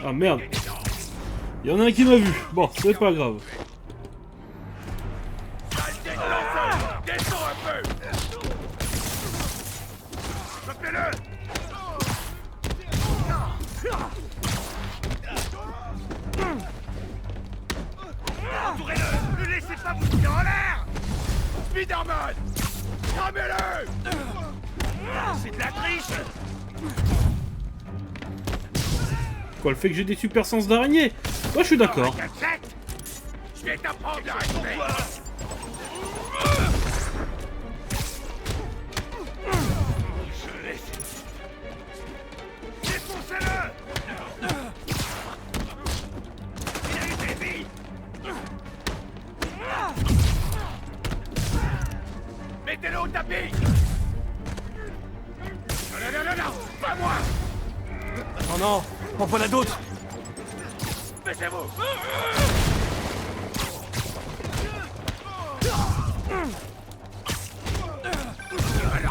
Ah merde. Il y en a un qui m'a vu. Bon, c'est pas grave. Descends un peu. Chopez-le. Entourez-le. Ne laissez pas vous tirer en l'air. Spider-Man, cramez-le. C'est de la triche. Quoi, le fait que j'ai des super sens d'araignée? Moi, je suis d'accord. Je vais t'apprendre le respect. Je laisse. Défoncez-le. Il a eu des vies. Mettez-le au tapis. Non, pas moi. Oh non, en voilà d'autres. Baissez-vous.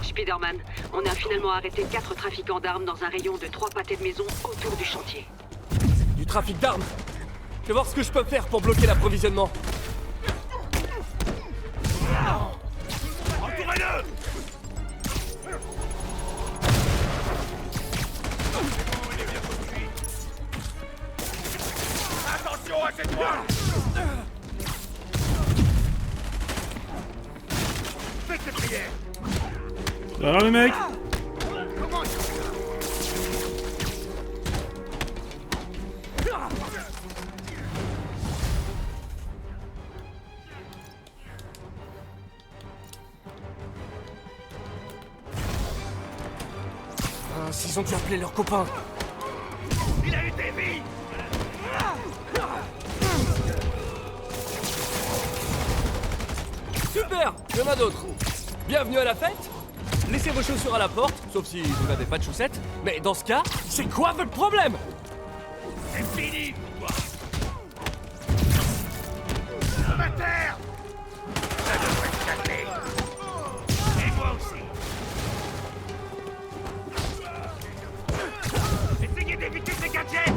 Spider-Man, on a finalement arrêté 4 trafiquants d'armes dans un rayon de 3 pâtés de maison autour du chantier. Du trafic d'armes. Je vais voir ce que je peux faire pour bloquer l'approvisionnement. Entourez-le. Attention à cette voie. Faites les prières. Alors les mecs. Ah, s'ils ont dû appeler leurs copains. Il a eu des vies. Super, il y en a d'autres. Bienvenue à la fête. Laissez vos chaussures à la porte, sauf si vous n'avez pas de chaussettes. Mais dans ce cas, c'est quoi votre problème? C'est fini pour toi. Ma terre. Ça devrait se calmer. Et moi aussi. Essayez d'éviter ces gadgets.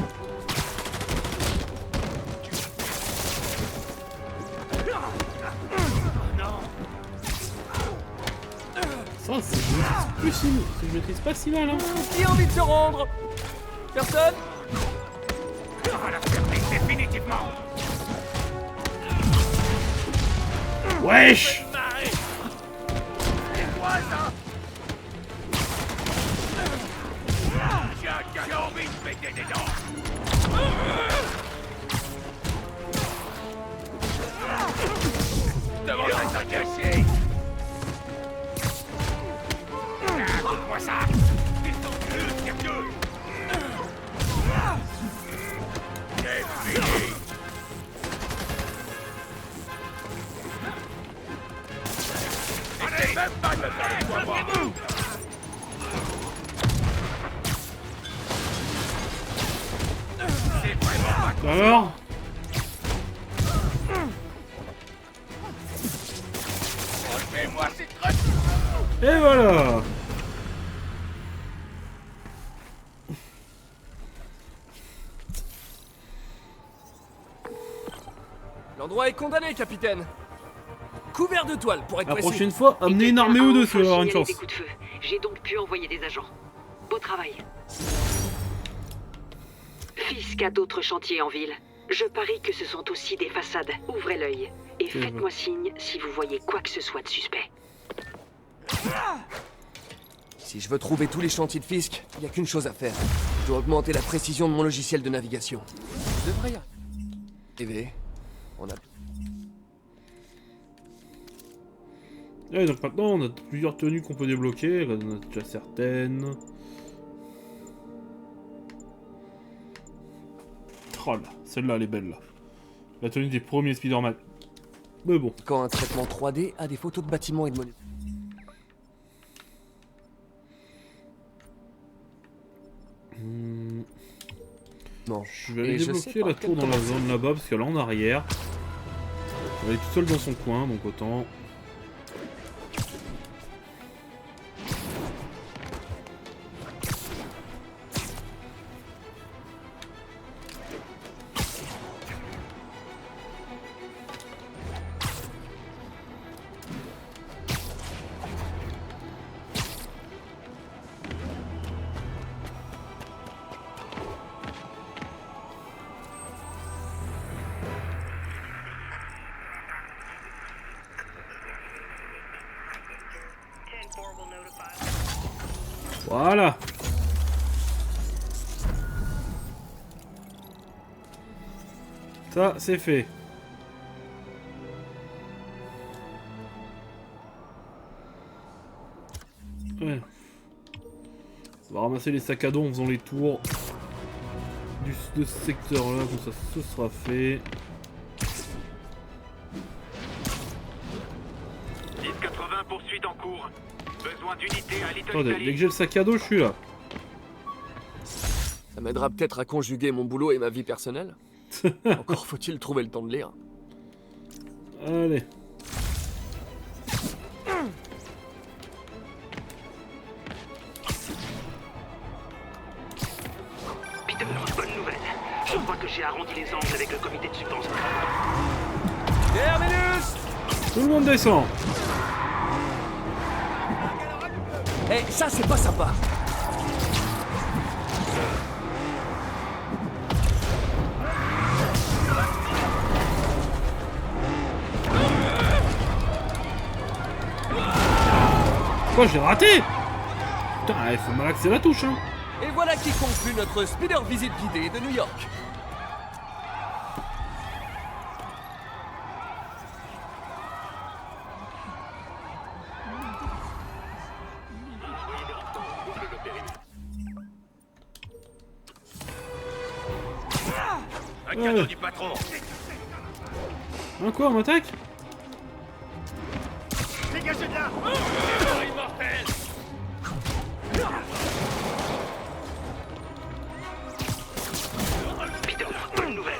Ça, c'est je maîtrise pas si mal, hein. Qui a envie de se rendre? Personne? On va la fermer définitivement. Wesh! C'est quoi ça? J'ai envie de péter des dents. Devant ça caché. Écoute-moi ça. Ils sont plus sérieux. C'est fini. Allez, même pas de me faire le poids voir. C'est vraiment pas Alors? Enlevez-moi ces trucs. Et voilà! L'endroit est condamné, capitaine. Couvert de toile, pour être La précis. prochaine fois, amenez une armée ou deux si vous voulez avoir une Signalé chance. des coups de feu. J'ai donc pu envoyer des agents. Beau travail. Fisk a d'autres chantiers en ville. Je parie que ce sont aussi des façades. Ouvrez l'œil. Et faites-moi signe si vous voyez quoi que ce soit de suspect. Si je veux trouver tous les chantiers de Fisk, il n'y a qu'une chose à faire. Je dois augmenter la précision de mon logiciel de navigation. Je devrais y arriver. On a... Ouais, donc maintenant on a plusieurs tenues qu'on peut débloquer, on en a déjà certaines. Oh là, celle-là elle est belle là. La tenue des premiers Spider-Man. Mais bon. Quand un traitement 3D a des photos de bâtiments et de monuments. Non, je vais aller débloquer la tour dans la zone là-bas parce qu'elle est en arrière. Elle est tout seule dans son coin, donc autant. Voilà. Ça, c'est fait. Ouais. On va ramasser les sacs à dos en faisant les tours de ce secteur-là, comme ça, ce sera fait. 1080 poursuite en cours. Besoin d'unité à Little Attendez, Italy. dès que j'ai le sac à dos, je suis là. Ça m'aidera peut-être à conjuguer mon boulot et ma vie personnelle. Encore faut-il trouver le temps de lire. Allez. Peter, bonne nouvelle. Je crois que j'ai arrondi les angles avec le comité de subvention. Terminus! Tout le monde descend. Eh, ça c'est pas sympa. Quoi, j'ai raté? Putain, il faut malaxer la touche, hein. Et voilà qui conclut notre speeder visite guidée de New York. Un cadeau du patron. Hein, quoi, on m'attaque? Dégagez de là. Immortel. Peter, bonne nouvelle.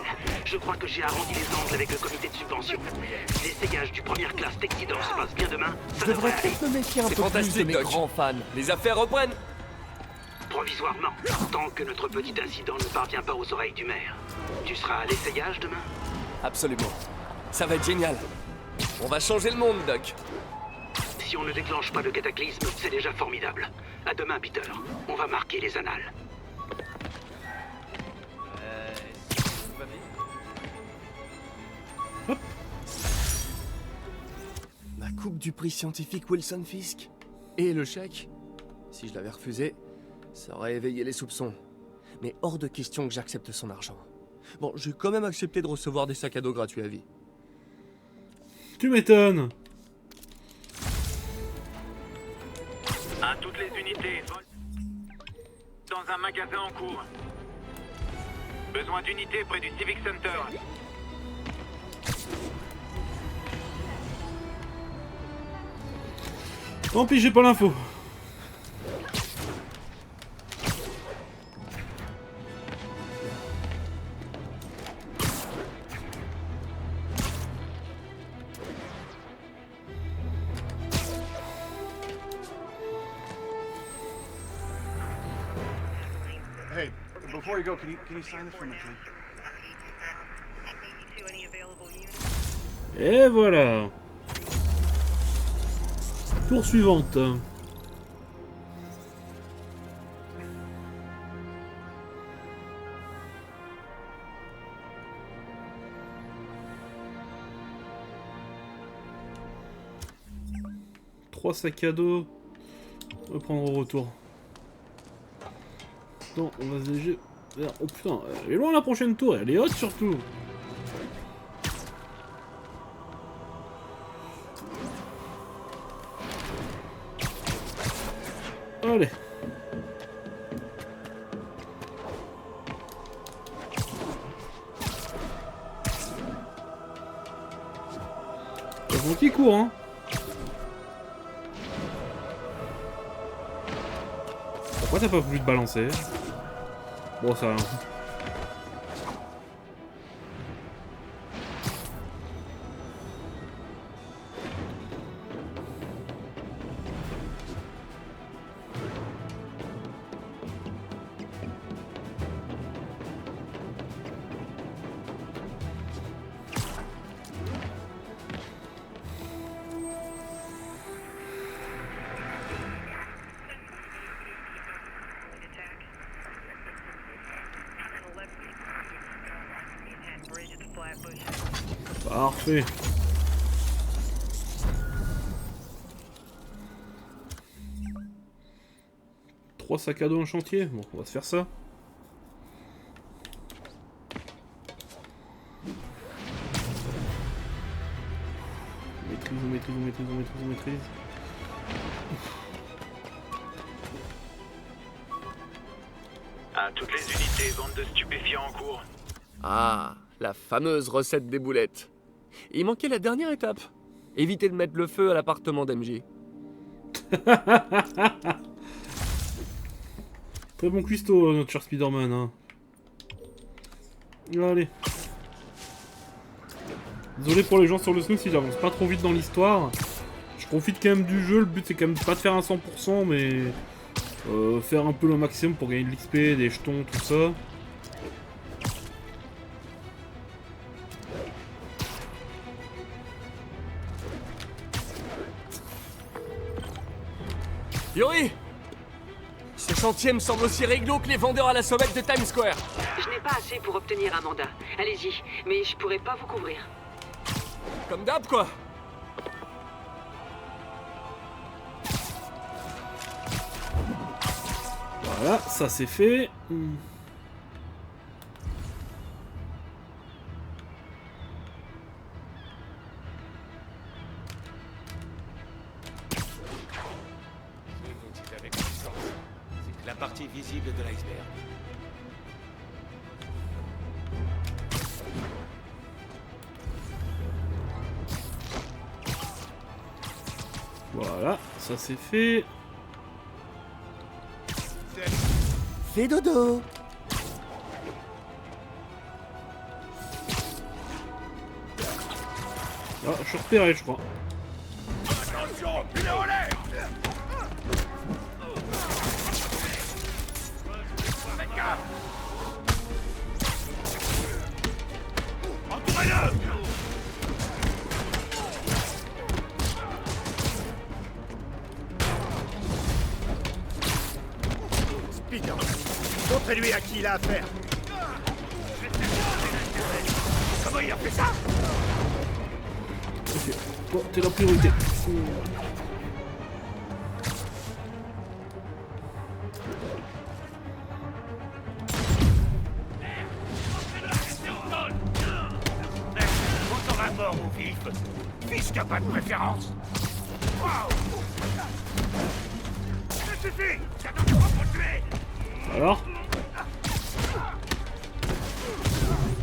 Je crois que j'ai arrondi les angles avec le comité de subvention. Si l'essayage du première classe Texidor se passe bien demain, ça Je devrait devrais aller. peut-être me méfier un peu plus de fantastique, mes Doc. grands fans. Les affaires reprennent. Provisoirement, tant que notre petit incident ne parvient pas aux oreilles du maire. Tu seras à l'essayage demain? Absolument. Ça va être génial. On va changer le monde, Doc. Si on ne déclenche pas le cataclysme, c'est déjà formidable. À demain, Peter. On va marquer les annales. Ma coupe du prix scientifique Wilson Fisk. Et le chèque. Si je l'avais refusé, ça aurait éveillé les soupçons. Mais hors de question que j'accepte son argent. Bon, j'ai quand même accepté de recevoir des sacs à dos gratuits à vie. Tu m'étonnes. À toutes les unités, dans un magasin en cours. Besoin d'unités près du Civic Center. Tant pis, j'ai pas l'info. Hey, before you go, can you sign this for me, please? Et voilà. Tour suivante. Trois sacs à dos. On va prendre au retour. Non, on va se diriger vers... Oh putain, elle est loin la prochaine tour, elle est haute surtout. Allez. Qui court, hein. Pourquoi t'as pas voulu te balancer? Bon, ça... Parfait. Trois sacs à dos en chantier. Bon, on va se faire ça. On maîtrise. À toutes les unités, vente de stupéfiants en cours. Ah, la fameuse recette des boulettes. Il manquait la dernière étape. Éviter de mettre le feu à l'appartement d'MJ. Très bon cuistot, notre cher Spider-Man. Hein. Allez. Désolé pour les gens sur le snooze si j'avance pas trop vite dans l'histoire. Je profite quand même du jeu, le but c'est quand même pas de faire un 100%, mais faire un peu le maximum pour gagner de l'XP, des jetons, tout ça. Yuri! Ce chantier me semble aussi réglo que les vendeurs à la sauvette de Times Square. Je n'ai pas assez pour obtenir un mandat. Allez-y, mais je pourrais pas vous couvrir. Comme d'hab, quoi. Voilà, ça c'est fait. Avec puissance. C'est la partie visible de l'iceberg. Voilà, ça c'est fait. Fais dodo. Ah, je suis repéré, je crois. Attention, il est en l'air. Faites gaffe. Entourez-le. Spider, montrez-lui à qui il a affaire. Comment il a fait ça? Ok, bon, t'es la priorité. Autant à mort ou vif. Fils qui a pas de préférence. Wow. Ça suffit. J'attends qu'on va me tuer. Alors?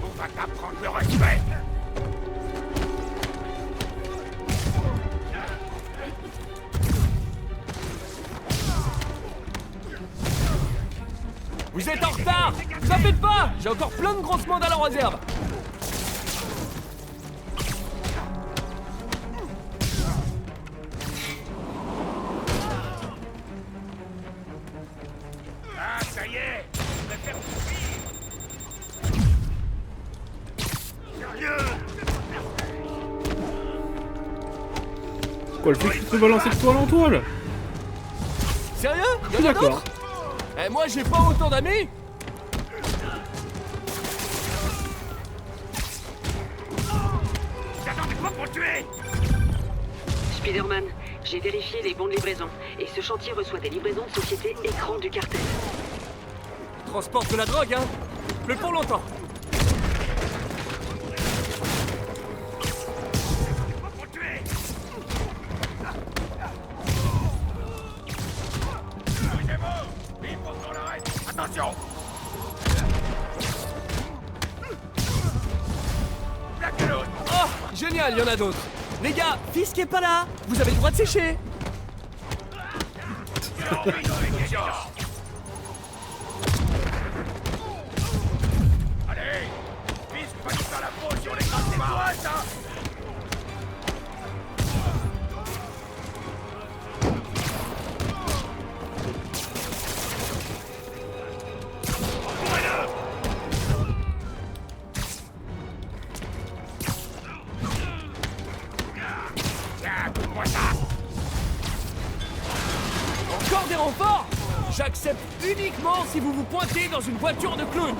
On va t'apprendre le respect. Vous êtes en retard! Vous en faites pas! J'ai encore plein de grosses mandales en réserve! Ah, ça y est. Je vais faire sérieux. Quoi, le fait que tu peux balancer de toile en toile? Sérieux? Je suis d'accord. Eh, moi j'ai pas autant d'amis! J'attendais pas pour le tuer. Spider-Man, j'ai vérifié les bons de livraison. Et ce chantier reçoit des livraisons de société écran du cartel. Transporte de la drogue, hein? Plus pour longtemps! Attention. Oh, génial, il y en a d'autres! Les gars, Fisk est pas là! Vous avez le droit de sécher! Allez, Fisk va nous faire la peau si on écrase ses toiles, ça. Encore des renforts? J'accepte uniquement si vous vous pointez dans une voiture de clown!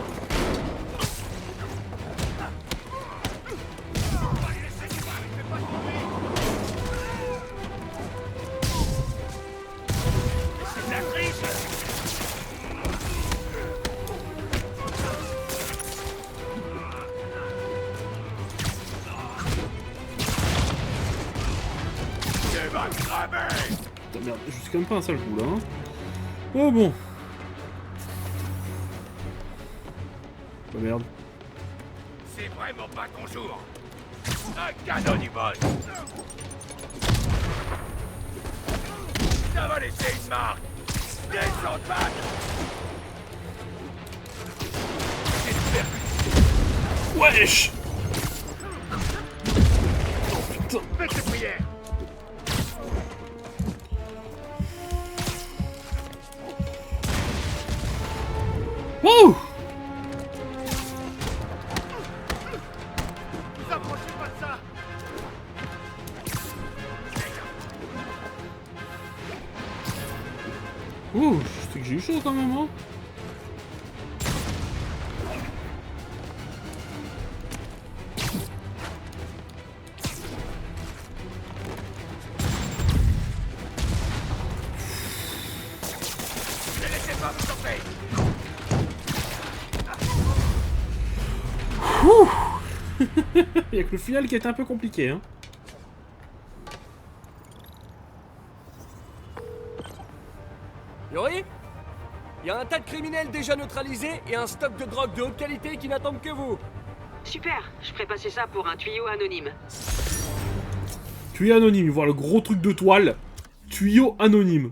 C'est de la triche. Tu vas cramer. Putain, merde, je suis quand même pas un sale coup là. Hein. Oh bon. Oh merde. C'est vraiment pas ton jour. Un cadeau du boss. Ça va laisser une marque. Descends de balle. Wesh. Fais tes prières. Wouh. Vous approchez pas de ça. Ouh, c'est que j'ai eu chaud quand même, hein. Ne laissez pas vous sortir. Il y a que le final qui est un peu compliqué, hein. Yuri? Il y a un tas de criminels déjà neutralisés et un stock de drogue de haute qualité qui n'attendent que vous. Super, je ferai passer ça pour un tuyau anonyme. Tuyau anonyme, voir le gros truc de toile. Tuyau anonyme.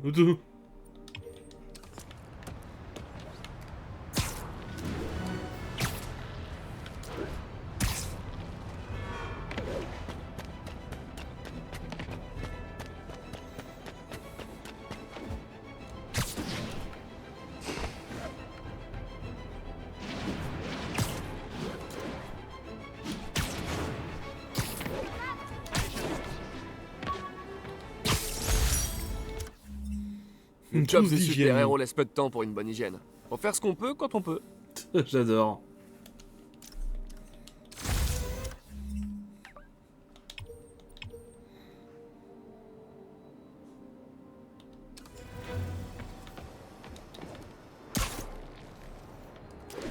Une job de super-héros laisse peu de temps pour une bonne hygiène. Faut faire ce qu'on peut quand on peut. J'adore.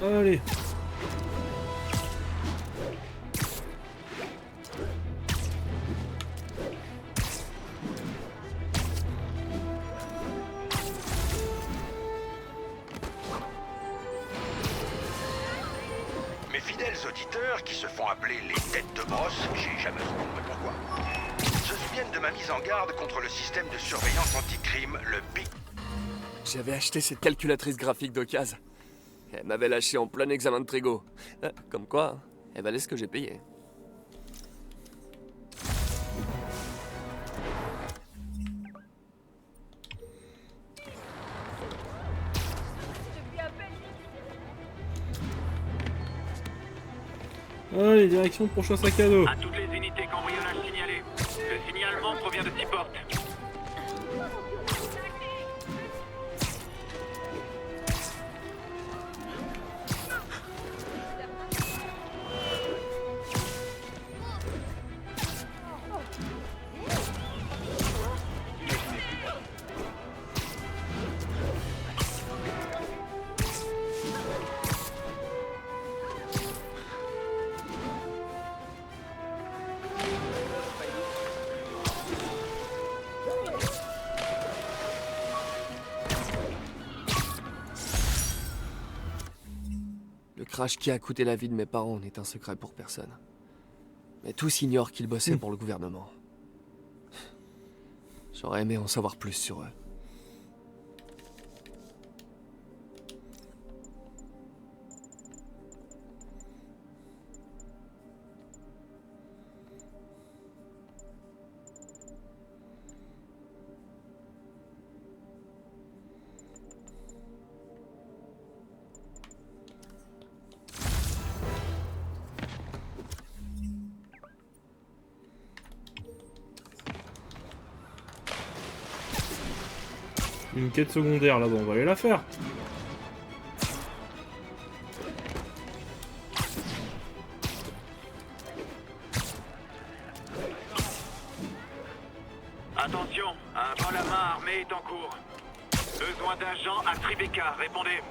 Allez. Mes fidèles auditeurs qui se font appeler les têtes de brosse, j'ai jamais compris pourquoi, se souviennent de ma mise en garde contre le système de surveillance anti-crime, le Big. J'avais acheté cette calculatrice graphique d'occasion. Elle m'avait lâché en plein examen de trigo. Comme quoi, elle valait ce que j'ai payé. Allez, direction prochain sac à dos. À toutes les unités cambriolage signalées. Le signalement provient de 6 portes. Le crash qui a coûté la vie de mes parents n'est un secret pour personne. Mais tous ignorent qu'ils bossaient pour le gouvernement. J'aurais aimé en savoir plus sur eux. Une quête secondaire là-bas, on va aller la faire. Attention, un vol à main armé est en cours. Besoin d'agents à Tribeca, répondez.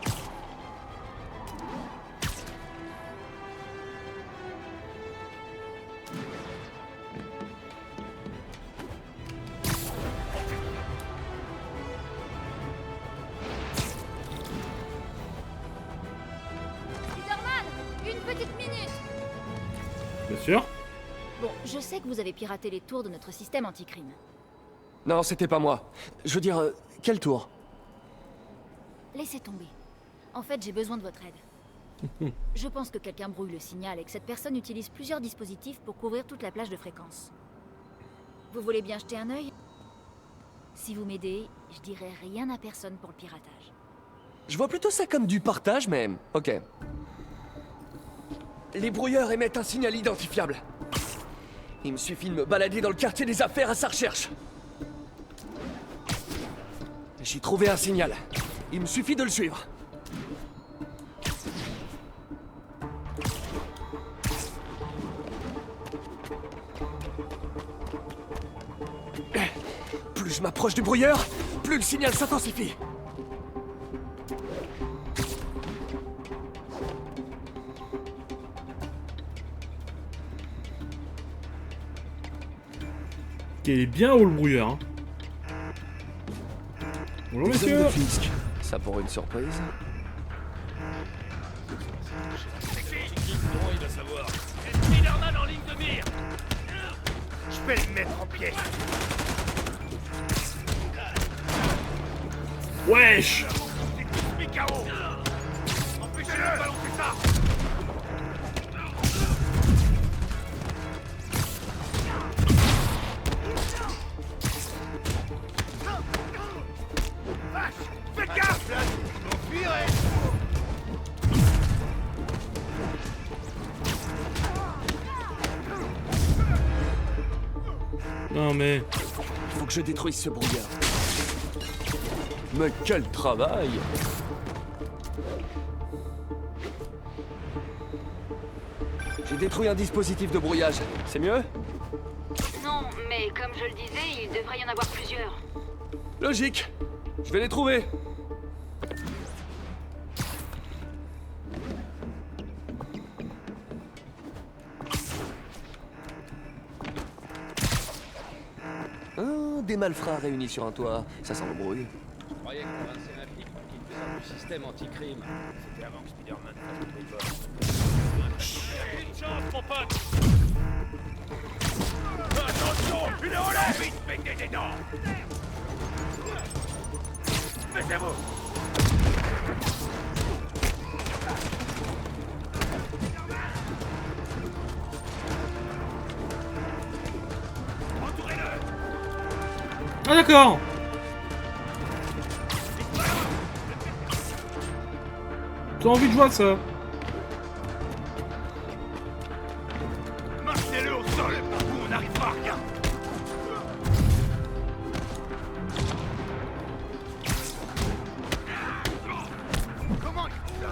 Bien sûr. Bon, je sais que vous avez piraté les tours de notre système anti-crime. Non, c'était pas moi. Je veux dire, quel tour? Laissez tomber. En fait, j'ai besoin de votre aide. Je pense que quelqu'un brouille le signal et que cette personne utilise plusieurs dispositifs pour couvrir toute la plage de fréquences. Vous voulez bien jeter un œil? Si vous m'aidez, je dirai rien à personne pour le piratage. Je vois plutôt ça comme du partage, mais... ok. Les brouilleurs émettent un signal identifiable. Il me suffit de me balader dans le quartier des affaires à sa recherche. J'ai trouvé un signal. Il me suffit de le suivre. Plus je m'approche du brouilleur, plus le signal s'intensifie. qu'il est bien haut le brouillard. Hein. Bonjour Des messieurs. hommes de Fisk. Ça pour une surprise. Il va savoir. C'est Spider-Man en ligne de mire. Je vais le mettre en pièces. Wesh. C'est tous mes KO. Empêchez-le de balancer ça. Vache, faites gaffe là. M'enfuirez. Non mais... Faut que je détruise ce brouillard. Mais quel travail! J'ai détruit un dispositif de brouillage. C'est mieux? Non, mais comme je le disais, il devrait y en avoir plusieurs. Logique. Je vais les trouver. Ah, des malfrats réunis sur un toit. Ça sent le bruit. Je croyais qu'on rinçait un flic pour qu'il fasse du système anti-crime. C'était avant que Spider-Man fasse le trésor. Une chance, mon pote. Attention, une relève. Vite, mettez des dents. Mettez-vous. Ah d'accord. T'as envie de jouer à ça? Marchez-le au sol, où on n'arrivera à rien. Comment il fait ça?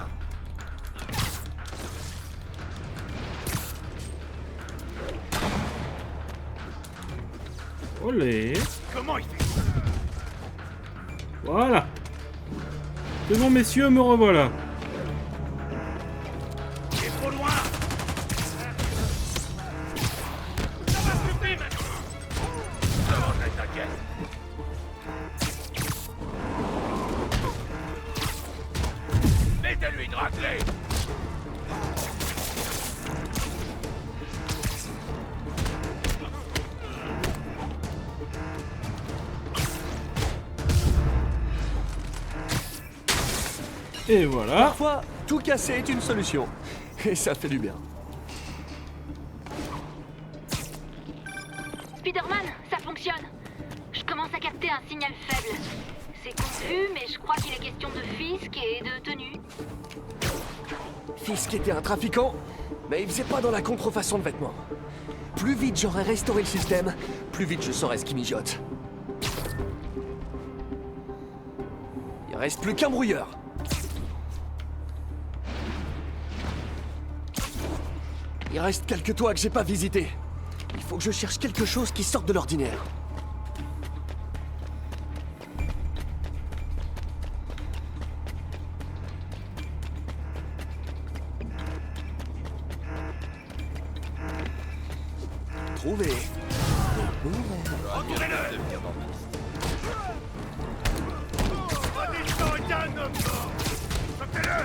Olé. Comment il fait ça? Voilà. C'est bon messieurs, me revoilà. Il est trop loin. Ça va suffire maintenant. Comment je t'inquiète? Mettez-lui une raclée. Et voilà. Parfois, tout casser est une solution. Et ça fait du bien. Spider-Man, ça fonctionne. Je commence à capter un signal faible. C'est confus, mais je crois qu'il est question de Fisk et de tenue. Fisk était un trafiquant, mais il faisait pas dans la contrefaçon de vêtements. Plus vite j'aurais restauré le système, plus vite je saurais ce qui mijote. Il reste plus qu'un brouilleur. Il reste quelques toits que j'ai pas visités. Il faut que je cherche quelque chose qui sorte de l'ordinaire. Trouvé. Entourez-le. Résistant est un homme mort. Sortez-le.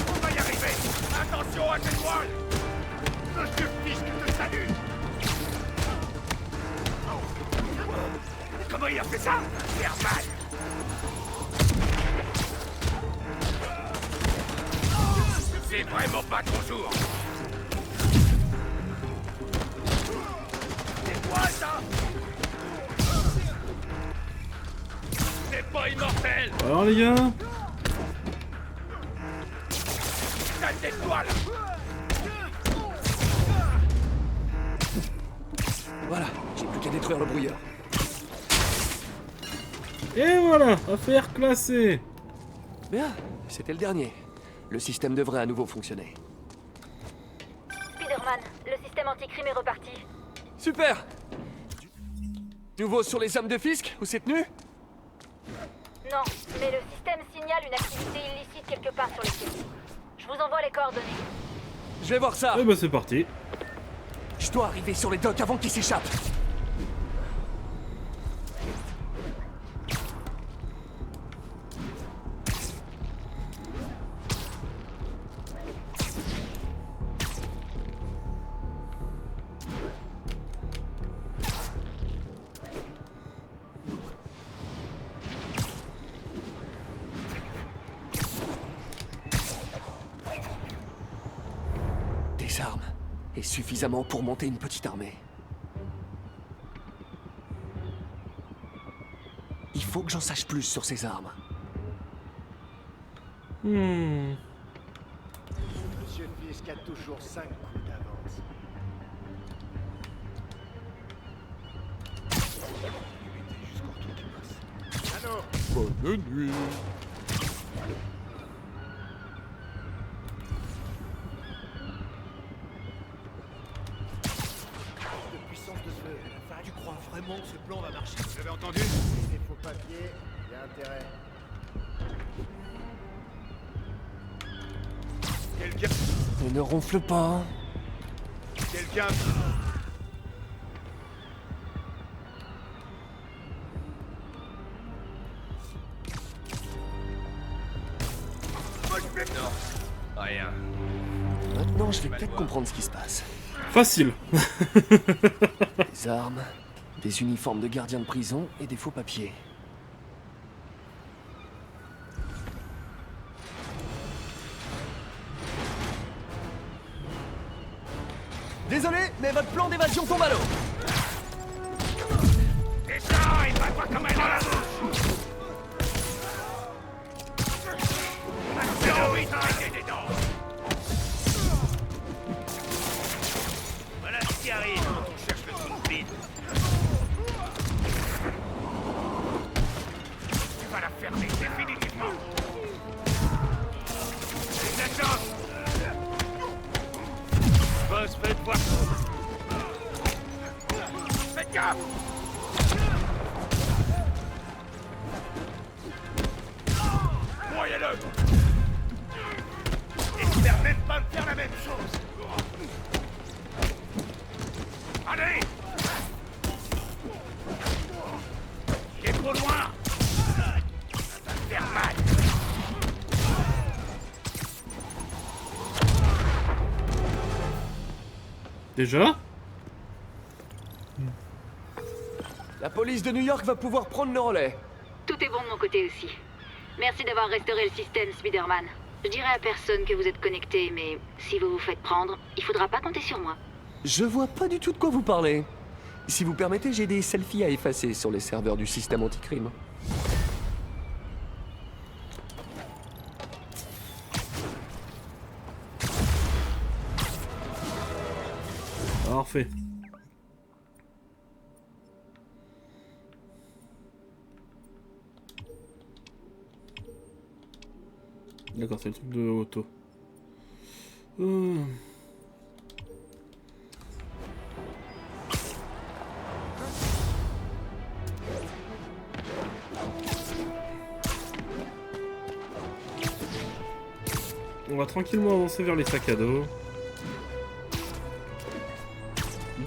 On va y arriver. Attention à cette voile. Monsieur Fisk te salue. Comment il a fait ça? Spider-Man. C'est vraiment pas ton jour. C'est quoi ça? C'est pas immortel. Alors les gars. Sale d'étoile. Voilà, j'ai plus qu'à détruire le brouilleur. Et voilà, affaire classée. Bien, c'était le dernier. Le système devrait à nouveau fonctionner. Spider-Man, le système anti-crime est reparti. Super! Nouveau sur les hommes de Fisk, ou c'est tenu? Non, mais le système signale une activité illicite quelque part sur les sites. Je vous envoie les coordonnées. Je vais voir ça. Et bah c'est parti. Je dois arriver sur les docks avant qu'ils s'échappent. Des armes. Et suffisamment pour monter une petite armée. Il faut que j'en sache plus sur ces armes. Monsieur Fisk a toujours 5 coups d'avance. Allô? Bonne nuit. Tu crois vraiment que ce plan va marcher? Vous avez entendu? Des faux papiers, il y a intérêt. Quelqu'un... Ne ronfle pas. Quelqu'un... Non. Rien. Maintenant, je vais peut-être comprendre ce qui se passe. Facile. Des armes, des uniformes de gardiens de prison et des faux papiers. Désolé, mais votre plan d'évasion tombe à l'eau. Et ça, il va pas comme elle dans la bouche. J'ai envie de claquer des dents. Voilà ce qui arrive quand on cherche le trou vide. Tu vas la fermer définitivement. Les agents. Boss, faites voir. Faites gaffe. Broyez-le. J'espère même pas me faire la même chose. Allez. Il est trop loin. Ça va me faire mal. Déjà? La police de New York va pouvoir prendre le relais. Tout est bon de mon côté aussi. Merci d'avoir restauré le système, Spider-Man. Je dirai à personne que vous êtes connecté, mais si vous vous faites prendre, il faudra pas compter sur moi. Je vois pas du tout de quoi vous parlez. Si vous permettez, j'ai des selfies à effacer sur les serveurs du système anticrime. Parfait. D'accord, c'est le truc de auto. On va tranquillement avancer vers les sacs à dos.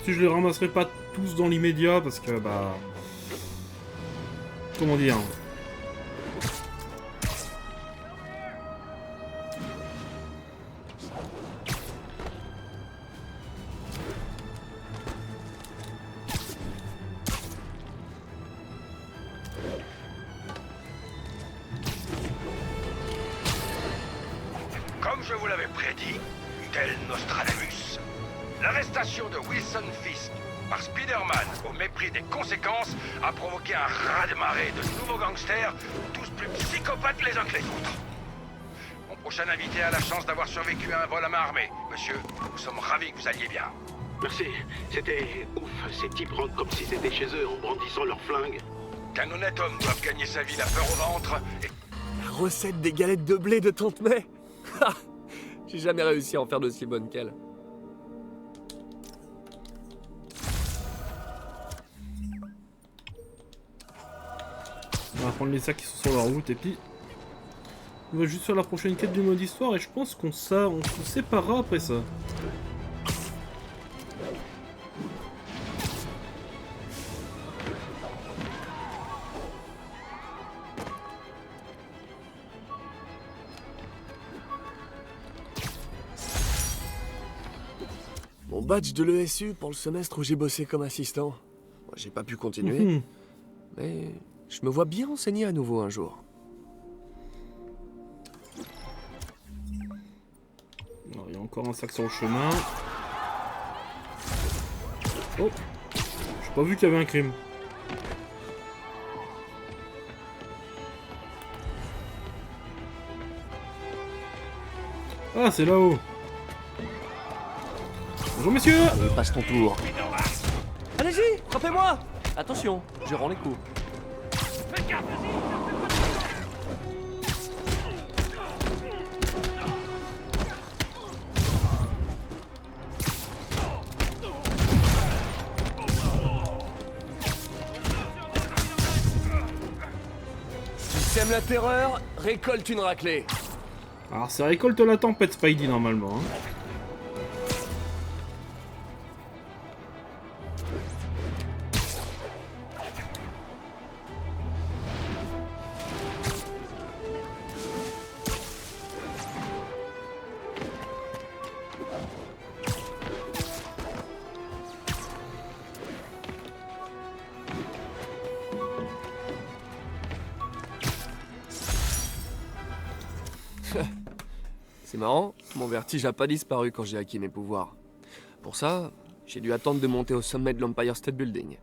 Si je les ramasserai pas tous dans l'immédiat parce que bah... Comment dire? Comme je vous l'avais prédit, tel Nostradamus, l'arrestation de Wilson Fisk par Spider-Man au mépris des conséquences a provoqué un raz-de-marée de nouveaux gangsters, tous plus psychopathes les uns que les autres. Mon prochain invité a la chance d'avoir survécu à un vol à main armée. Monsieur, nous sommes ravis que vous alliez bien. Merci. C'était ouf. Ces types rentrent comme si c'était chez eux en brandissant leurs flingues. Qu'un honnête homme doive gagner sa vie la peur au ventre et... La recette des galettes de blé de Tante May. J'ai jamais réussi à en faire d'aussi bonne qu'elle. On va prendre les sacs qui sont sur la route et puis... On va juste faire la prochaine quête du mode histoire et je pense qu'on se séparera après ça. Mon badge de l'ESU pour le semestre où j'ai bossé comme assistant. Moi, j'ai pas pu continuer, mais je me vois bien enseigner à nouveau un jour. Il y a encore un sac sur le chemin. Oh, j'ai pas vu qu'il y avait un crime. Ah, c'est là-haut. Bonjour messieurs. Allez, passe ton tour. Allez-y, frappez-moi. Attention, je rends les coups. Tu sèmes la terreur, récolte une raclée. Alors c'est récolte la tempête Spidey normalement. Hein. C'est marrant, mon vertige a pas disparu quand j'ai acquis mes pouvoirs. Pour ça, j'ai dû attendre de monter au sommet de l'Empire State Building.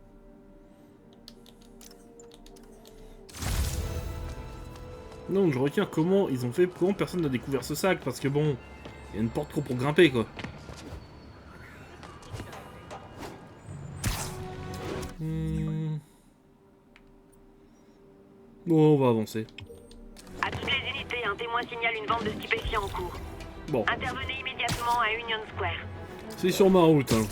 Non, je retiens comment ils ont fait, comment personne n'a découvert ce sac, parce que bon, il y a une porte trop pour grimper quoi. Bon, on va avancer. À toutes les unités, un témoin signale une vente de stupéfiants en cours. Bon. Intervenez immédiatement à Union Square. C'est sur ma route, hein.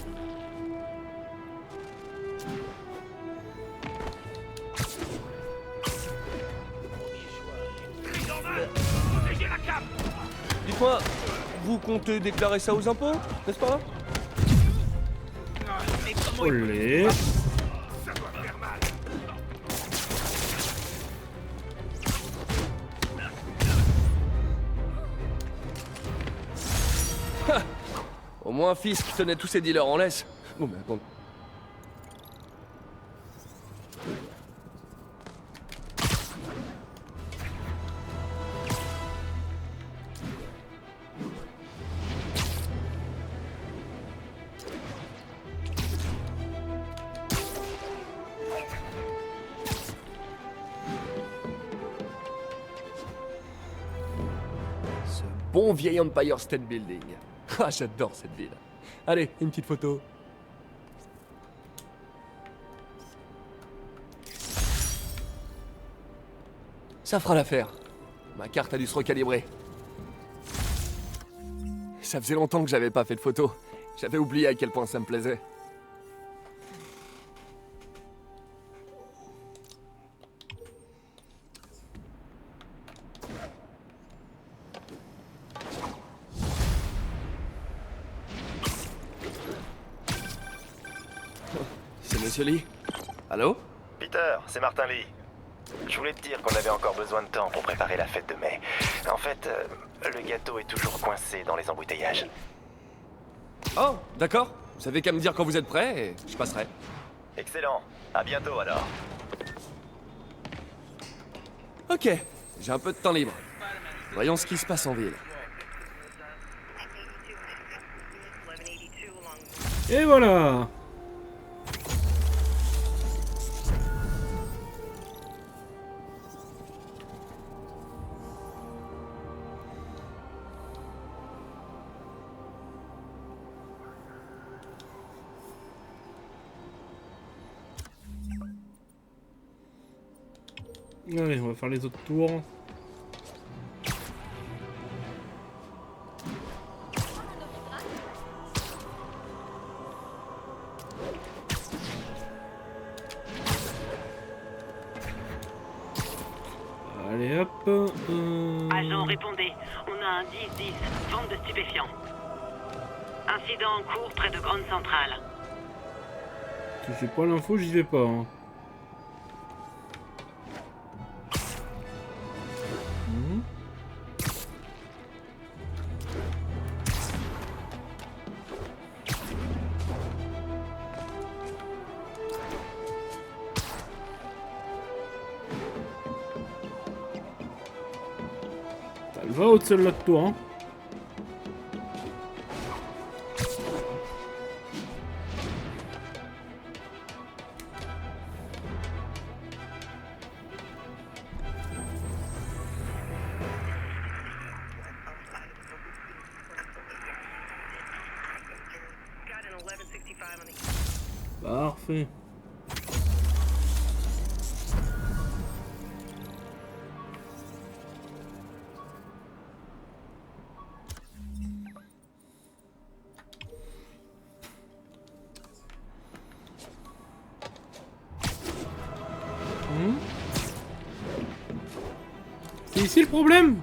Dites-moi, vous comptez déclarer ça aux impôts, n'est-ce pas? Olé. Au moins Fisk tenait tous ses dealers en laisse. Bon, mais attends. Ce bon vieil Empire State Building. Ah, j'adore cette ville. Allez, une petite photo. Ça fera l'affaire. Ma carte a dû se recalibrer. Ça faisait longtemps que j'avais pas fait de photo. J'avais oublié à quel point ça me plaisait. Monsieur Lee? Allô? Peter, c'est Martin Lee. Je voulais te dire qu'on avait encore besoin de temps pour préparer la fête de mai. En fait, le gâteau est toujours coincé dans les embouteillages. Oh, d'accord. Vous savez qu'à me dire quand vous êtes prêt et je passerai. Excellent. À bientôt alors. Ok, j'ai un peu de temps libre. Voyons ce qui se passe en ville. Et voilà. Allez, on va faire les autres tours. Allez hop. Agent, répondez. On a un 10-10, vente de stupéfiants. Incident en cours près de Grande Centrale. Si j'ai pas l'info, j'y vais pas. Hein. Va au celle-là de toi, hein. Parfait. C'est ici le problème?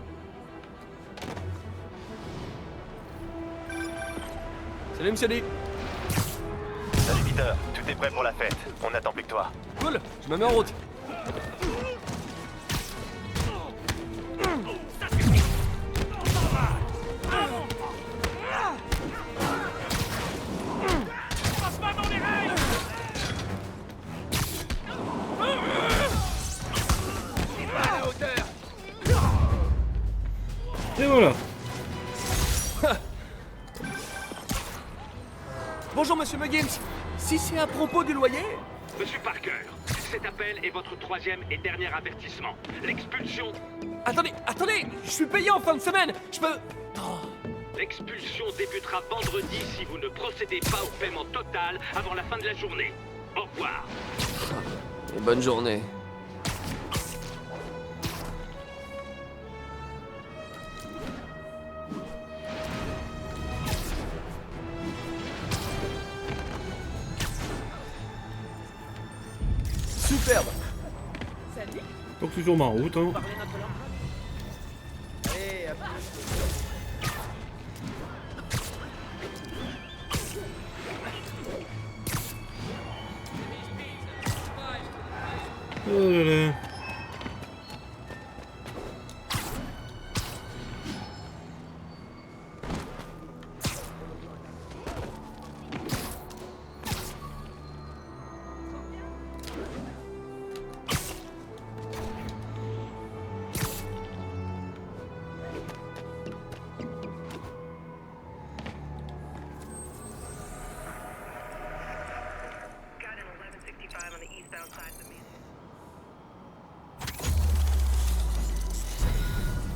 Salut, monsieur D. Salut Peter, tout est prêt pour la fête. On n'attend plus que toi. Cool, je me mets en route. Et voilà. Bonjour, monsieur Muggins. Si c'est à propos du loyer... Monsieur Parker, cet appel est votre troisième et dernier avertissement. L'expulsion... Attendez, je suis payé en fin de semaine. Je peux... L'expulsion débutera vendredi si vous ne procédez pas au paiement total avant la fin de la journée. Au revoir. Et bonne journée. Superbe. Salut. Donc c'est sur ma route, hein. Allez, à Oh là là.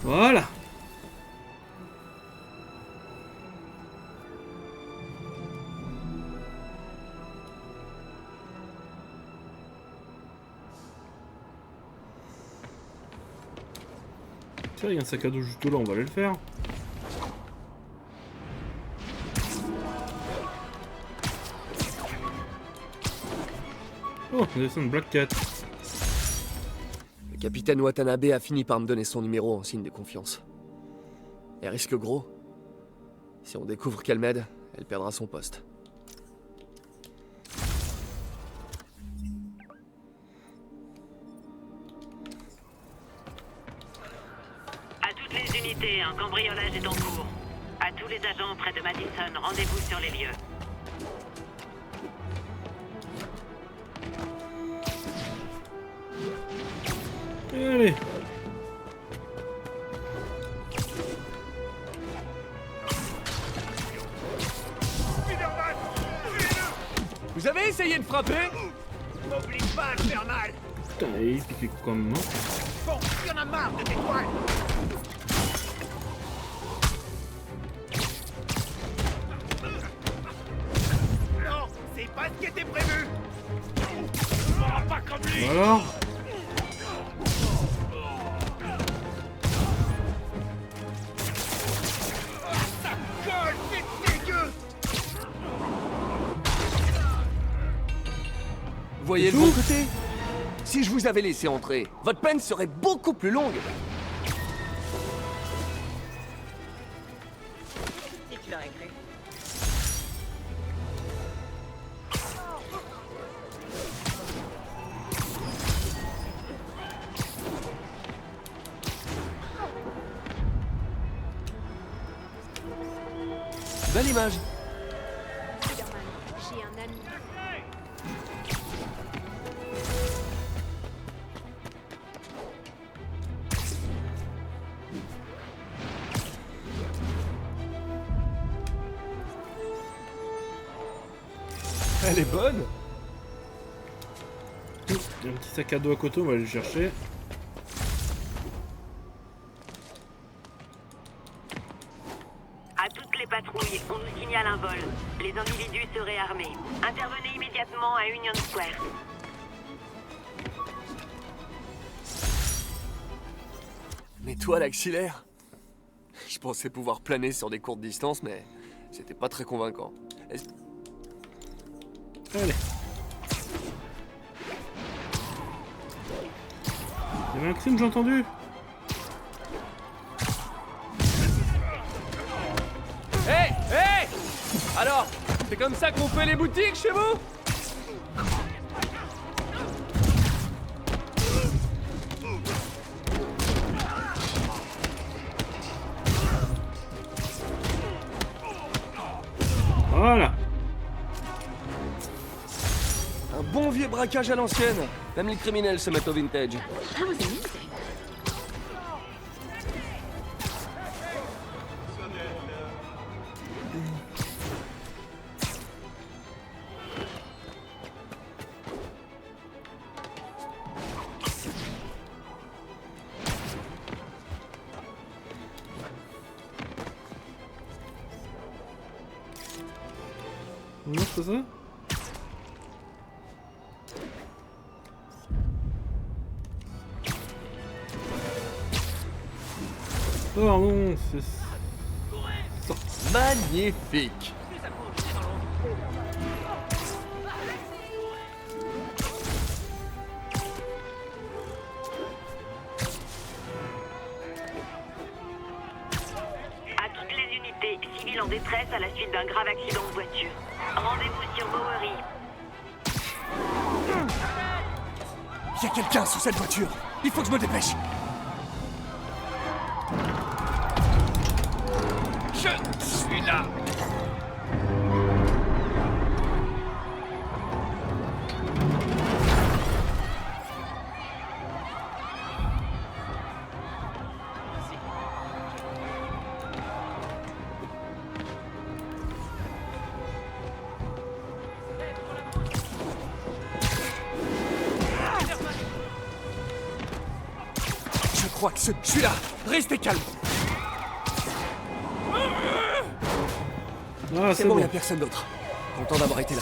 Voilà. Tiens, il y a un sac à dos juste là, on va aller le faire. Oh, on descend de Black Cat. Le capitaine Watanabe a fini par me donner son numéro en signe de confiance. Elle risque gros. Si on découvre qu'elle m'aide, elle perdra son poste. À toutes les unités, un cambriolage est en cours. À tous les agents près de Madison, rendez-vous sur les lieux. Allez. Vous avez essayé de frapper? N'oublie pas de faire mal. Putain, il piquait comme moi. Bon, il y en a marre de tes toiles. Non, c'est pas ce qui était prévu. Oh, pas comme lui. Alors. Ça colle, c'est dégueu. Vous voyez le bon côté? Si je vous avais laissé entrer, votre peine serait beaucoup plus longue. Si tu l'as réglé. Belle image. J'ai un ami. Elle est bonne. Il y a un petit sac à dos à côté, on va aller le chercher. À toutes les patrouilles, on nous signale un vol. Les individus seraient armés. Intervenez immédiatement à Union Square. Mais toi, l'axillaire? Je pensais pouvoir planer sur des courtes distances, mais c'était pas très convaincant. Allez. Il y avait un crime, j'ai entendu. Hé, hé! Alors, c'est comme ça qu'on fait les boutiques chez vous? Voilà. Un bon vieux braquage à l'ancienne. Même les criminels se mettent au vintage. Non, c'est ça? Oh non, c'est ça. Magnifique. À toutes les unités, civils en détresse à la suite d'un grave accident de voiture. Rendez-vous sur Bowery. Il y a quelqu'un sous cette voiture. Il faut que je me dépêche. Je suis là. Je crois que je suis là. Restez calme. Ah, c'est bon, y a personne d'autre. Content d'avoir été là.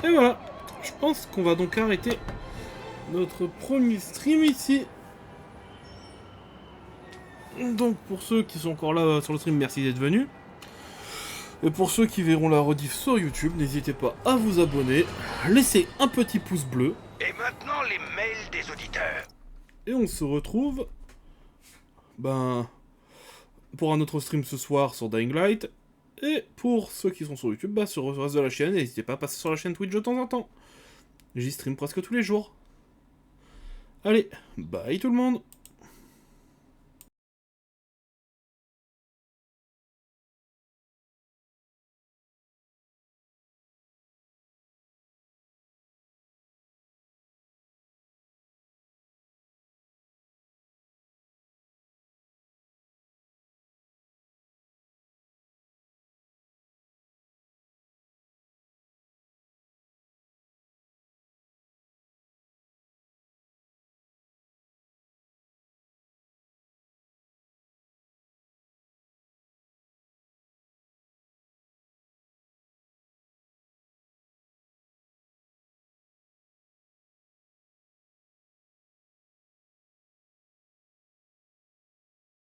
Et voilà. Je pense qu'on va donc arrêter notre premier stream ici. Donc pour ceux qui sont encore là sur le stream, merci d'être venus. Et pour ceux qui verront la rediff sur YouTube, n'hésitez pas à vous abonner, laissez un petit pouce bleu. Et maintenant, les mails des auditeurs. Et on se retrouve pour un autre stream ce soir sur Dying Light. Et pour ceux qui sont sur YouTube, sur le reste de la chaîne, n'hésitez pas à passer sur la chaîne Twitch de temps en temps. J'y stream presque tous les jours. Allez, bye tout le monde.